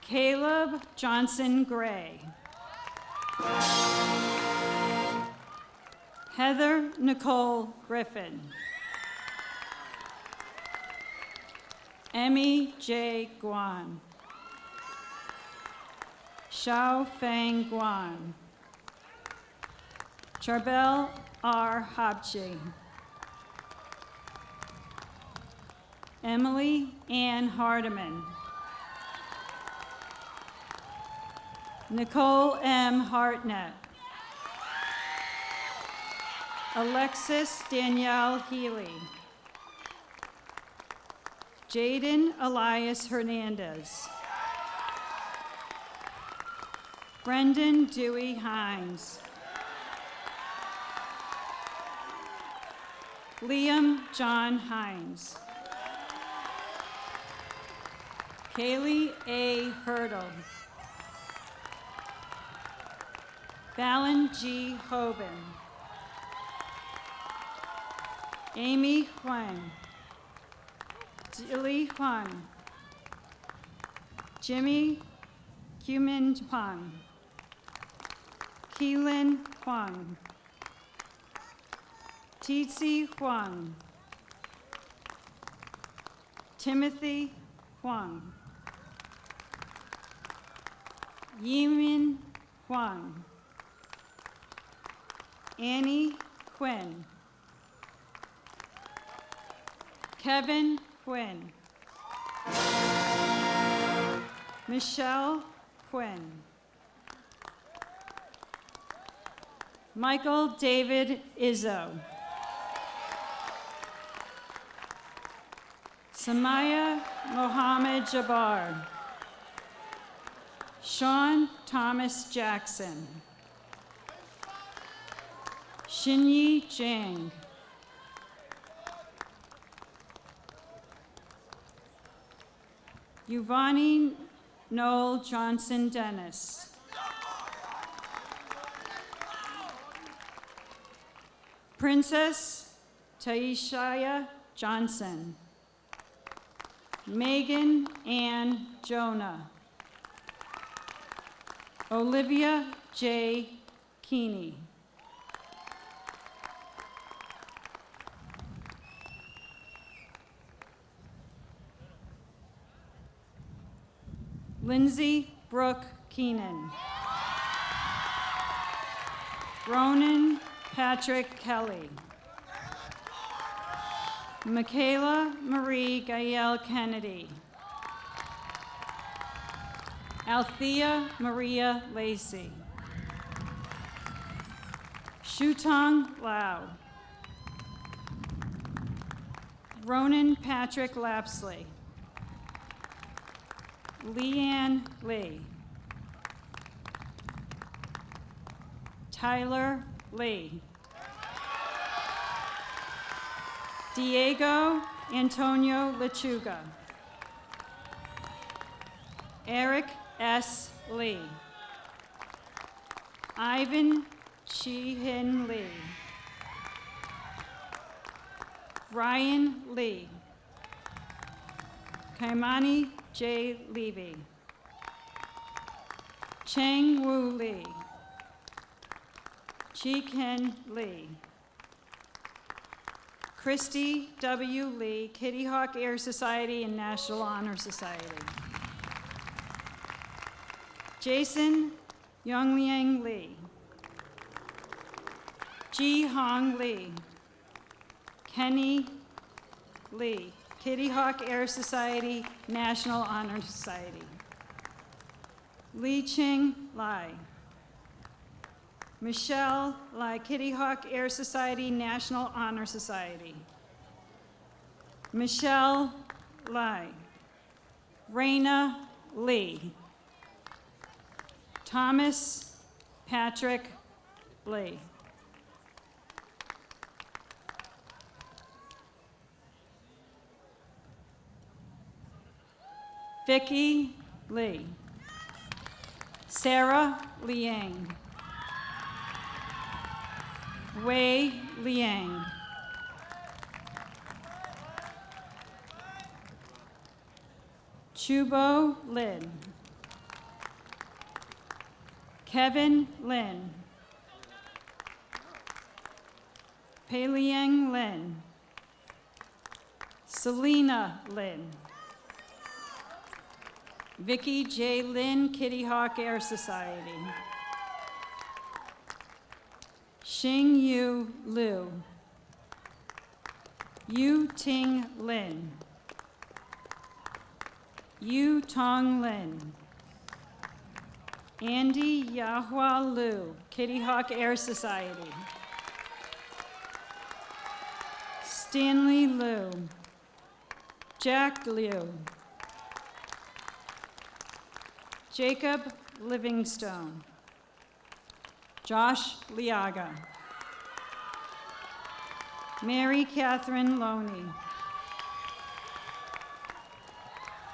S9: Caleb Johnson Gray. Heather Nicole Griffin. Emmy J. Guan. Xiao Feng Guan. Charbel R. Habchi. Emily Ann Hardiman. Nicole M. Hartnett. Alexis Danielle Healy. Jaden Elias Hernandez. Brendan Dewey Hines. Liam John Hines. Kaylee A. Hurdle. Fallon G. Hoban. Amy Huang. Dilly Huang. Jimmy Cumin Huang. Keelan Huang. Tizzy Huang. Timothy Huang. Yimin Huang. Annie Quinn. Kevin Quinn. Michelle Quinn. Michael David Izzo. Samaya Mohammed Jabbar. Sean Thomas Jackson. Xinyi Zhang. Yuvani Noel Johnson Dennis. Princess Taishaya Johnson. Megan Ann Jonah. Olivia J. Keeney. Lindsay Brooke Keenan. Ronan Patrick Kelly. Michaela Marie Gael Kennedy. Althea Maria Lacey. Shutong Lau. Ronan Patrick Lapsley. Leanne Lee. Tyler Lee. Diego Antonio Lechuga. Eric S. Lee. Ivan Chi-Hin Lee. Ryan Lee. Kaimani J. Levy. Cheng Wu Lee. Chi Ken Lee. Christy W. Lee, Kitty Hawk Air Society and National Honor Society. Jason Yongliang Lee. Ji Hong Lee. Kenny Lee, Kitty Hawk Air Society, National Honor Society. Li Ching Lai. Michelle Lai, Kitty Hawk Air Society, National Honor Society. Michelle Lai. Raina Lee. Thomas Patrick Lee. Vicky Lee. Sarah Liang. Wei Liang. Chubo Lin. Kevin Lin. Peiliang Lin. Selena Lin. Vicky J. Lin, Kitty Hawk Air Society. Xing Yu Liu. Yu Ting Lin. Yu Tong Lin. Andy Yahua Liu, Kitty Hawk Air Society. Stanley Liu. Jack Liu. Jacob Livingstone. Josh Liaga. Mary Catherine Loney.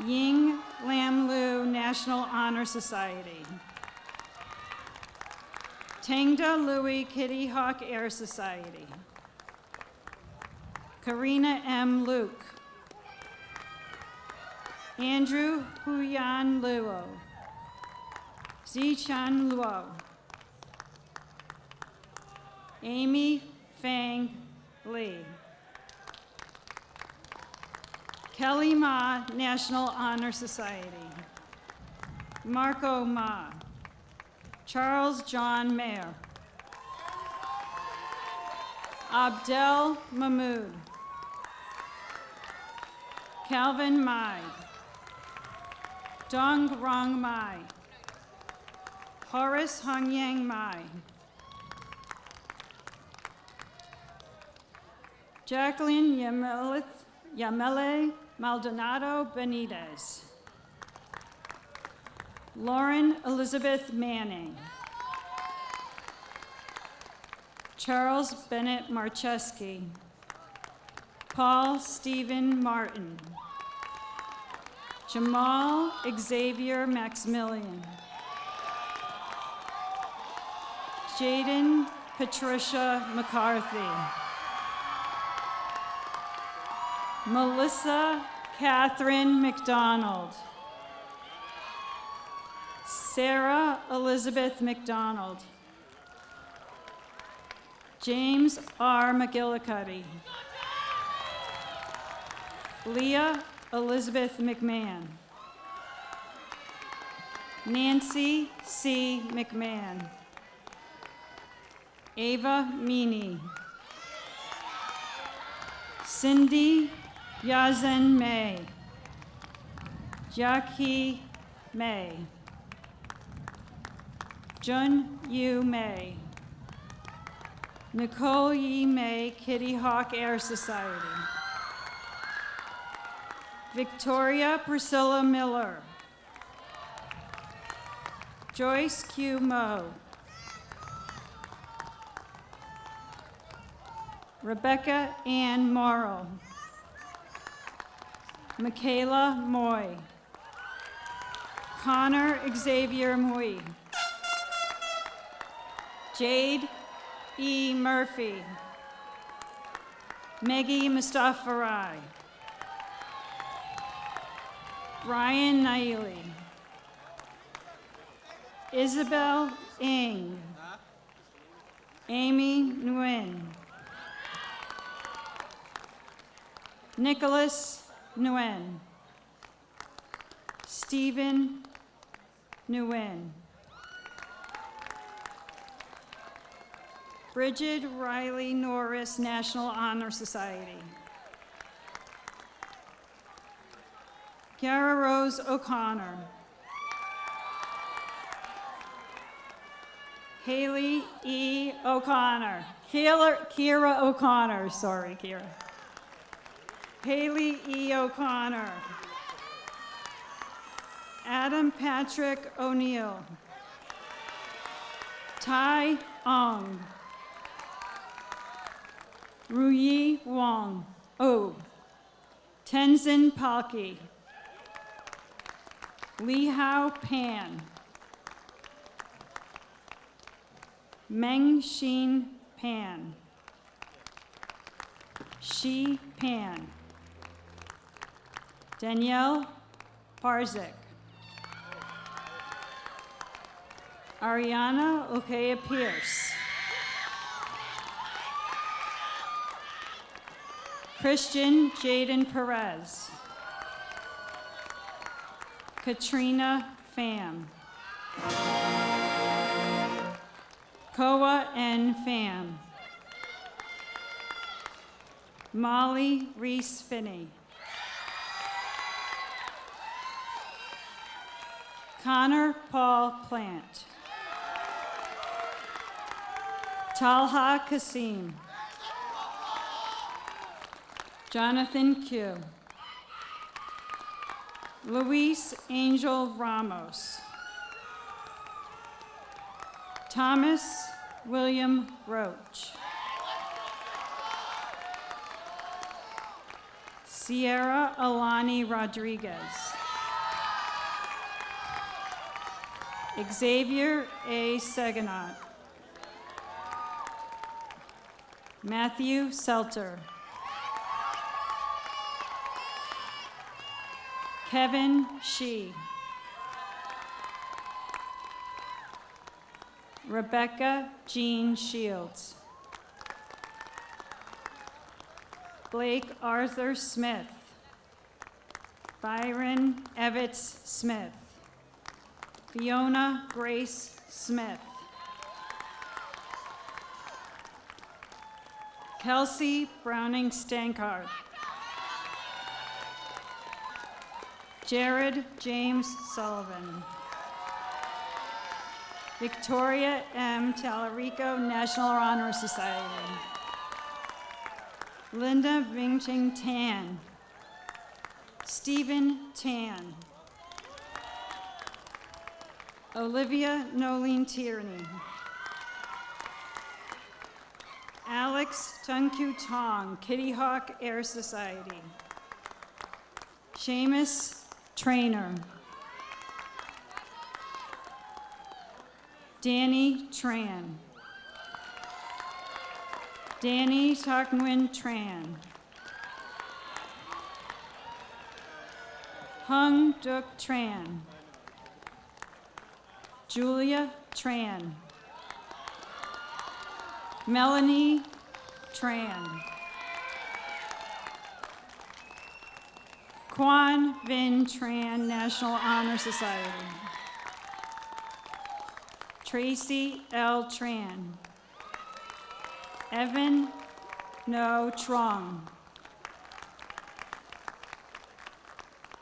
S9: Ying Lam Lu, National Honor Society. Tangda Louie, Kitty Hawk Air Society. Karina M. Luke. Andrew Huyan Luo. Zichan Luo. Amy Fang Lee. Kelly Ma, National Honor Society. Marco Ma. Charles John Mayer. Abdel Mahmoud. Calvin Mai. Dong Rong Mai. Horace Hongyang Mai. Jacqueline Yamele Maldonado Benitez. Lauren Elizabeth Manning. Charles Bennett Marcheski. Paul Stephen Martin. Jamal Xavier Maximilian. Jaden Patricia McCarthy. Melissa Catherine McDonald. Sarah Elizabeth McDonald. James R. McGillicuddy. Leah Elizabeth McMahon. Nancy C. McMahon. Ava Meany. Cindy Yazen May. Jackie May. Jun Yu May. Nicole Yi May, Kitty Hawk Air Society. Victoria Priscilla Miller. Joyce Q. Moe. Rebecca Ann Morrow. Michaela Moy. Connor Xavier Mui. Jade E. Murphy. Meggie Mustafarai. Ryan Naili. Isabel Ng. Amy Nguyen. Nicholas Nguyen. Stephen Nguyen. Bridget Riley Norris, National Honor Society. Kiara Rose O'Connor. Haley E. O'Connor. Kira O'Connor, sorry, Kira. Haley E. O'Connor. Adam Patrick O'Neill. Tai Ong. Ruyi Wong. Oh. Tenzin Palki. Li Hao Pan. Meng Xin Pan. Shi Pan. Danielle Parzik. Ariana Okea Pierce. Christian Jaden Perez. Katrina Pham. Koa N. Pham. Molly Reese Finney. Connor Paul Plant. Talha Kasim. Jonathan Q. Luis Angel Ramos. Thomas William Roach. Sierra Alani Rodriguez. Xavier A. Seganot. Matthew Selter. Kevin Shee. Rebecca Jean Shields. Blake Arthur Smith. Byron Evitz Smith. Fiona Grace Smith. Kelsey Browning Stankard. Jared James Sullivan. Victoria M. Talarico, National Honor Society. Linda Bingching Tan. Stephen Tan. Olivia Nolene Tierney. Alex Tunkyu Tong, Kitty Hawk Air Society. Seamus Trainer. Danny Tran. Danny Taknwin Tran. Hung Duk Tran. Julia Tran. Melanie Tran. Quan Vinh Tran, National Honor Society. Tracy L. Tran. Evan No Trong.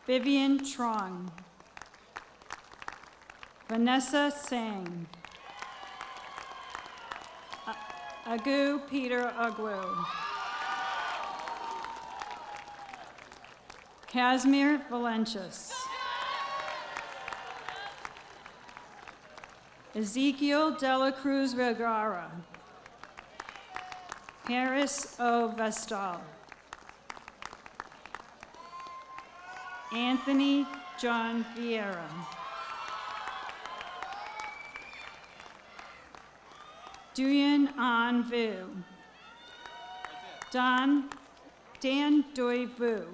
S9: Vivian Trong. Vanessa Sang. Agu Peter Agwu. Casimir Valencius. Ezekiel Dela Cruz Vergara. Harris O. Vestal. Anthony John Vieira. Duyan An Vu. Don Dan Doi Vu.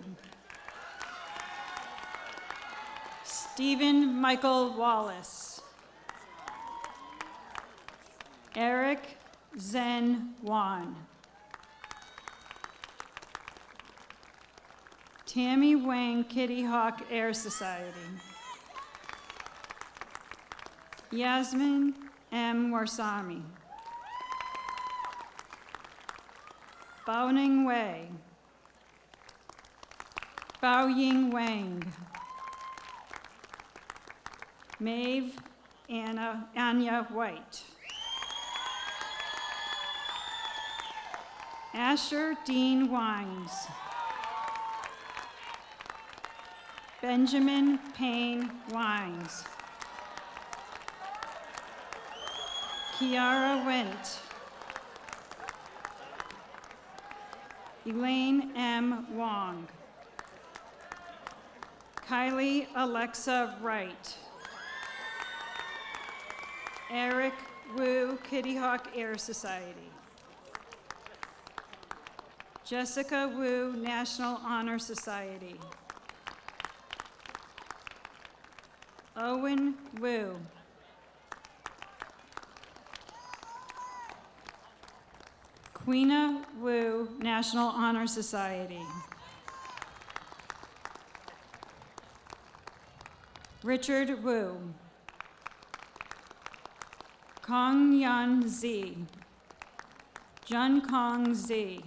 S9: Stephen Michael Wallace. Eric Zen Wan. Tammy Wang Kitty Hawk Air Society. Yasmin M. Warsami. Baoning Wei. Bao Ying Wang. Maeve Anya White. Asher Dean Wines. Benjamin Payne Wines. Kiara Went. Elaine M. Wong. Kylie Alexa Wright. Eric Wu Kitty Hawk Air Society. Jessica Wu National Honor Society. Owen Wu. Queena Wu National Honor Society. Richard Wu. Kong Yan Zi. Jun Kong Zi.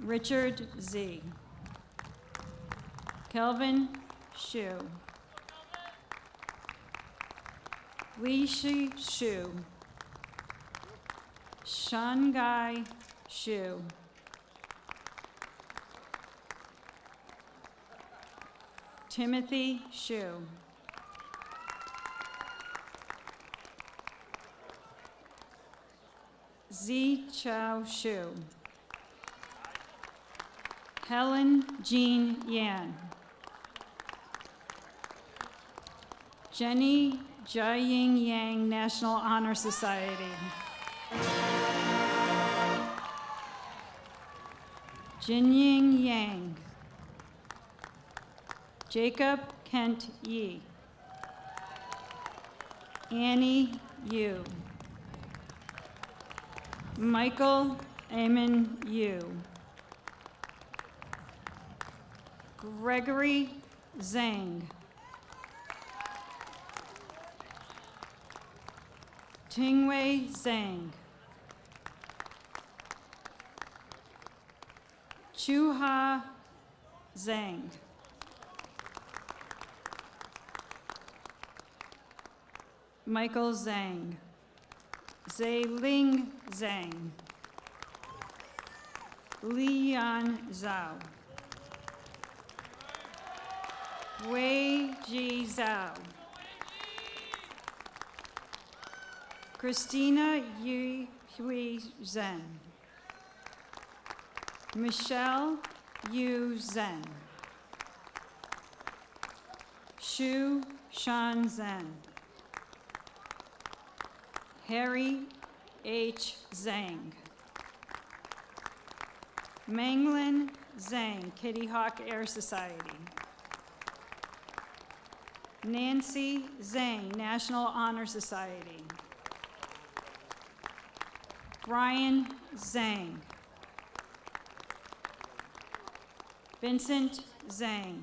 S9: Richard Z. Kelvin Shu. Li Shi Shu. Shanghai Shu. Timothy Shu. Zi Chao Shu. Helen Jean Yan. Jenny Jiaying Yang National Honor Society. Jinying Yang. Jacob Kent Yi. Annie Yu. Michael Amon Yu. Gregory Zhang. Tingwei Zhang. Chuha Zhang. Michael Zhang. Zeiling Zhang. Lian Zhao. Wei Ji Zhao. Christina Yu Hui Zhen. Michelle Yu Zhen. Shu Shan Zhen. Harry H. Zhang. Manglin Zhang, Kitty Hawk Air Society. Nancy Zhang, National Honor Society. Brian Zhang. Vincent Zhang.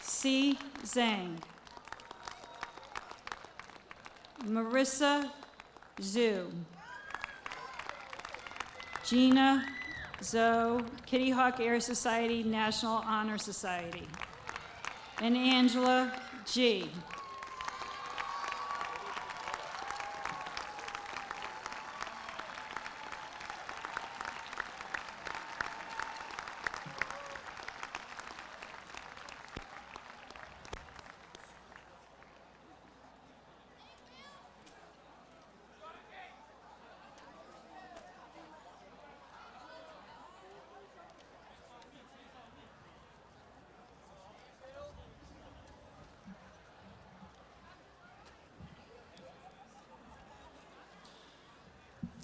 S9: C. Zhang. Marissa Zhu. Gina Zoe, Kitty Hawk Air Society, National Honor Society. And Angela G.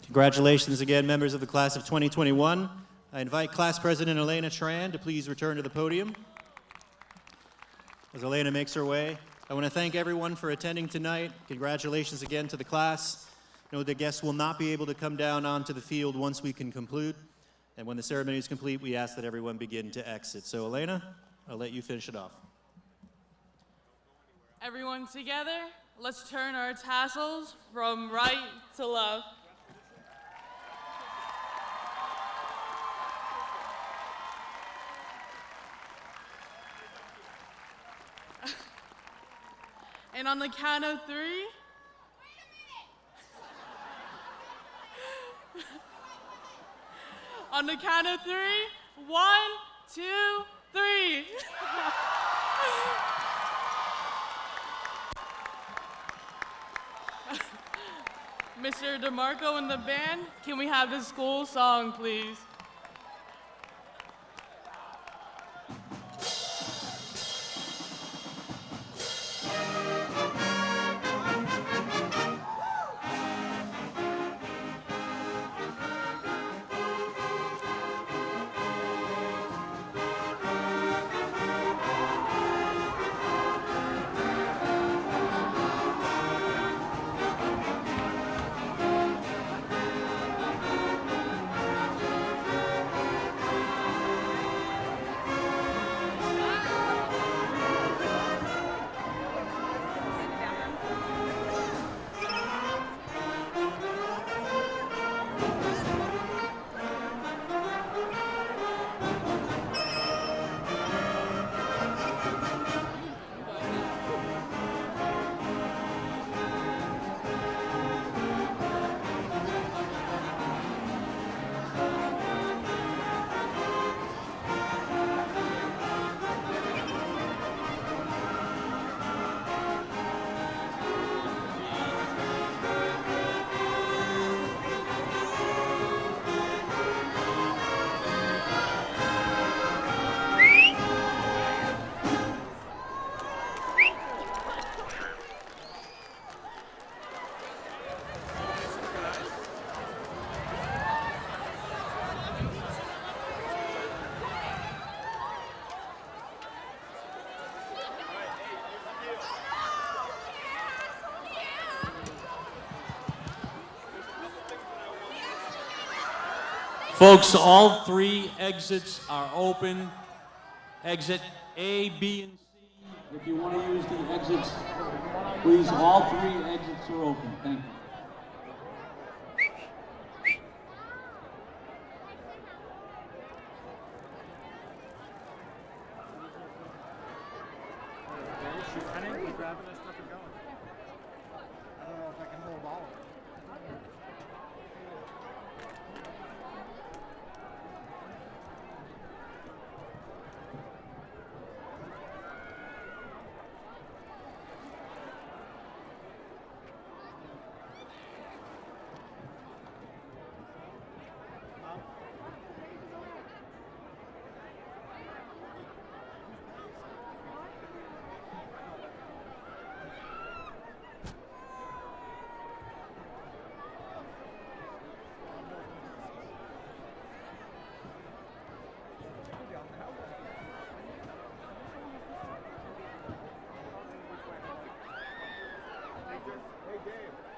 S1: Congratulations again, members of the class of 2021. I invite Class President Elena Tran to please return to the podium. As Elena makes her way, I want to thank everyone for attending tonight. Congratulations again to the class. Know the guests will not be able to come down onto the field once we can conclude. And when the ceremony is complete, we ask that everyone begin to exit. So Elena, I'll let you finish it off.
S4: Everyone together, let's turn our tassels from right to left. And on the count of 3, on the count of 3, 1, 2, 3. Mr. DeMarco and the band, can we have the school song, please?
S10: Folks, all 3 exits are open. Exit A, B, and C. If you want to use the exits, please, all 3 exits are open. Thank you.
S11: Hey, Dave.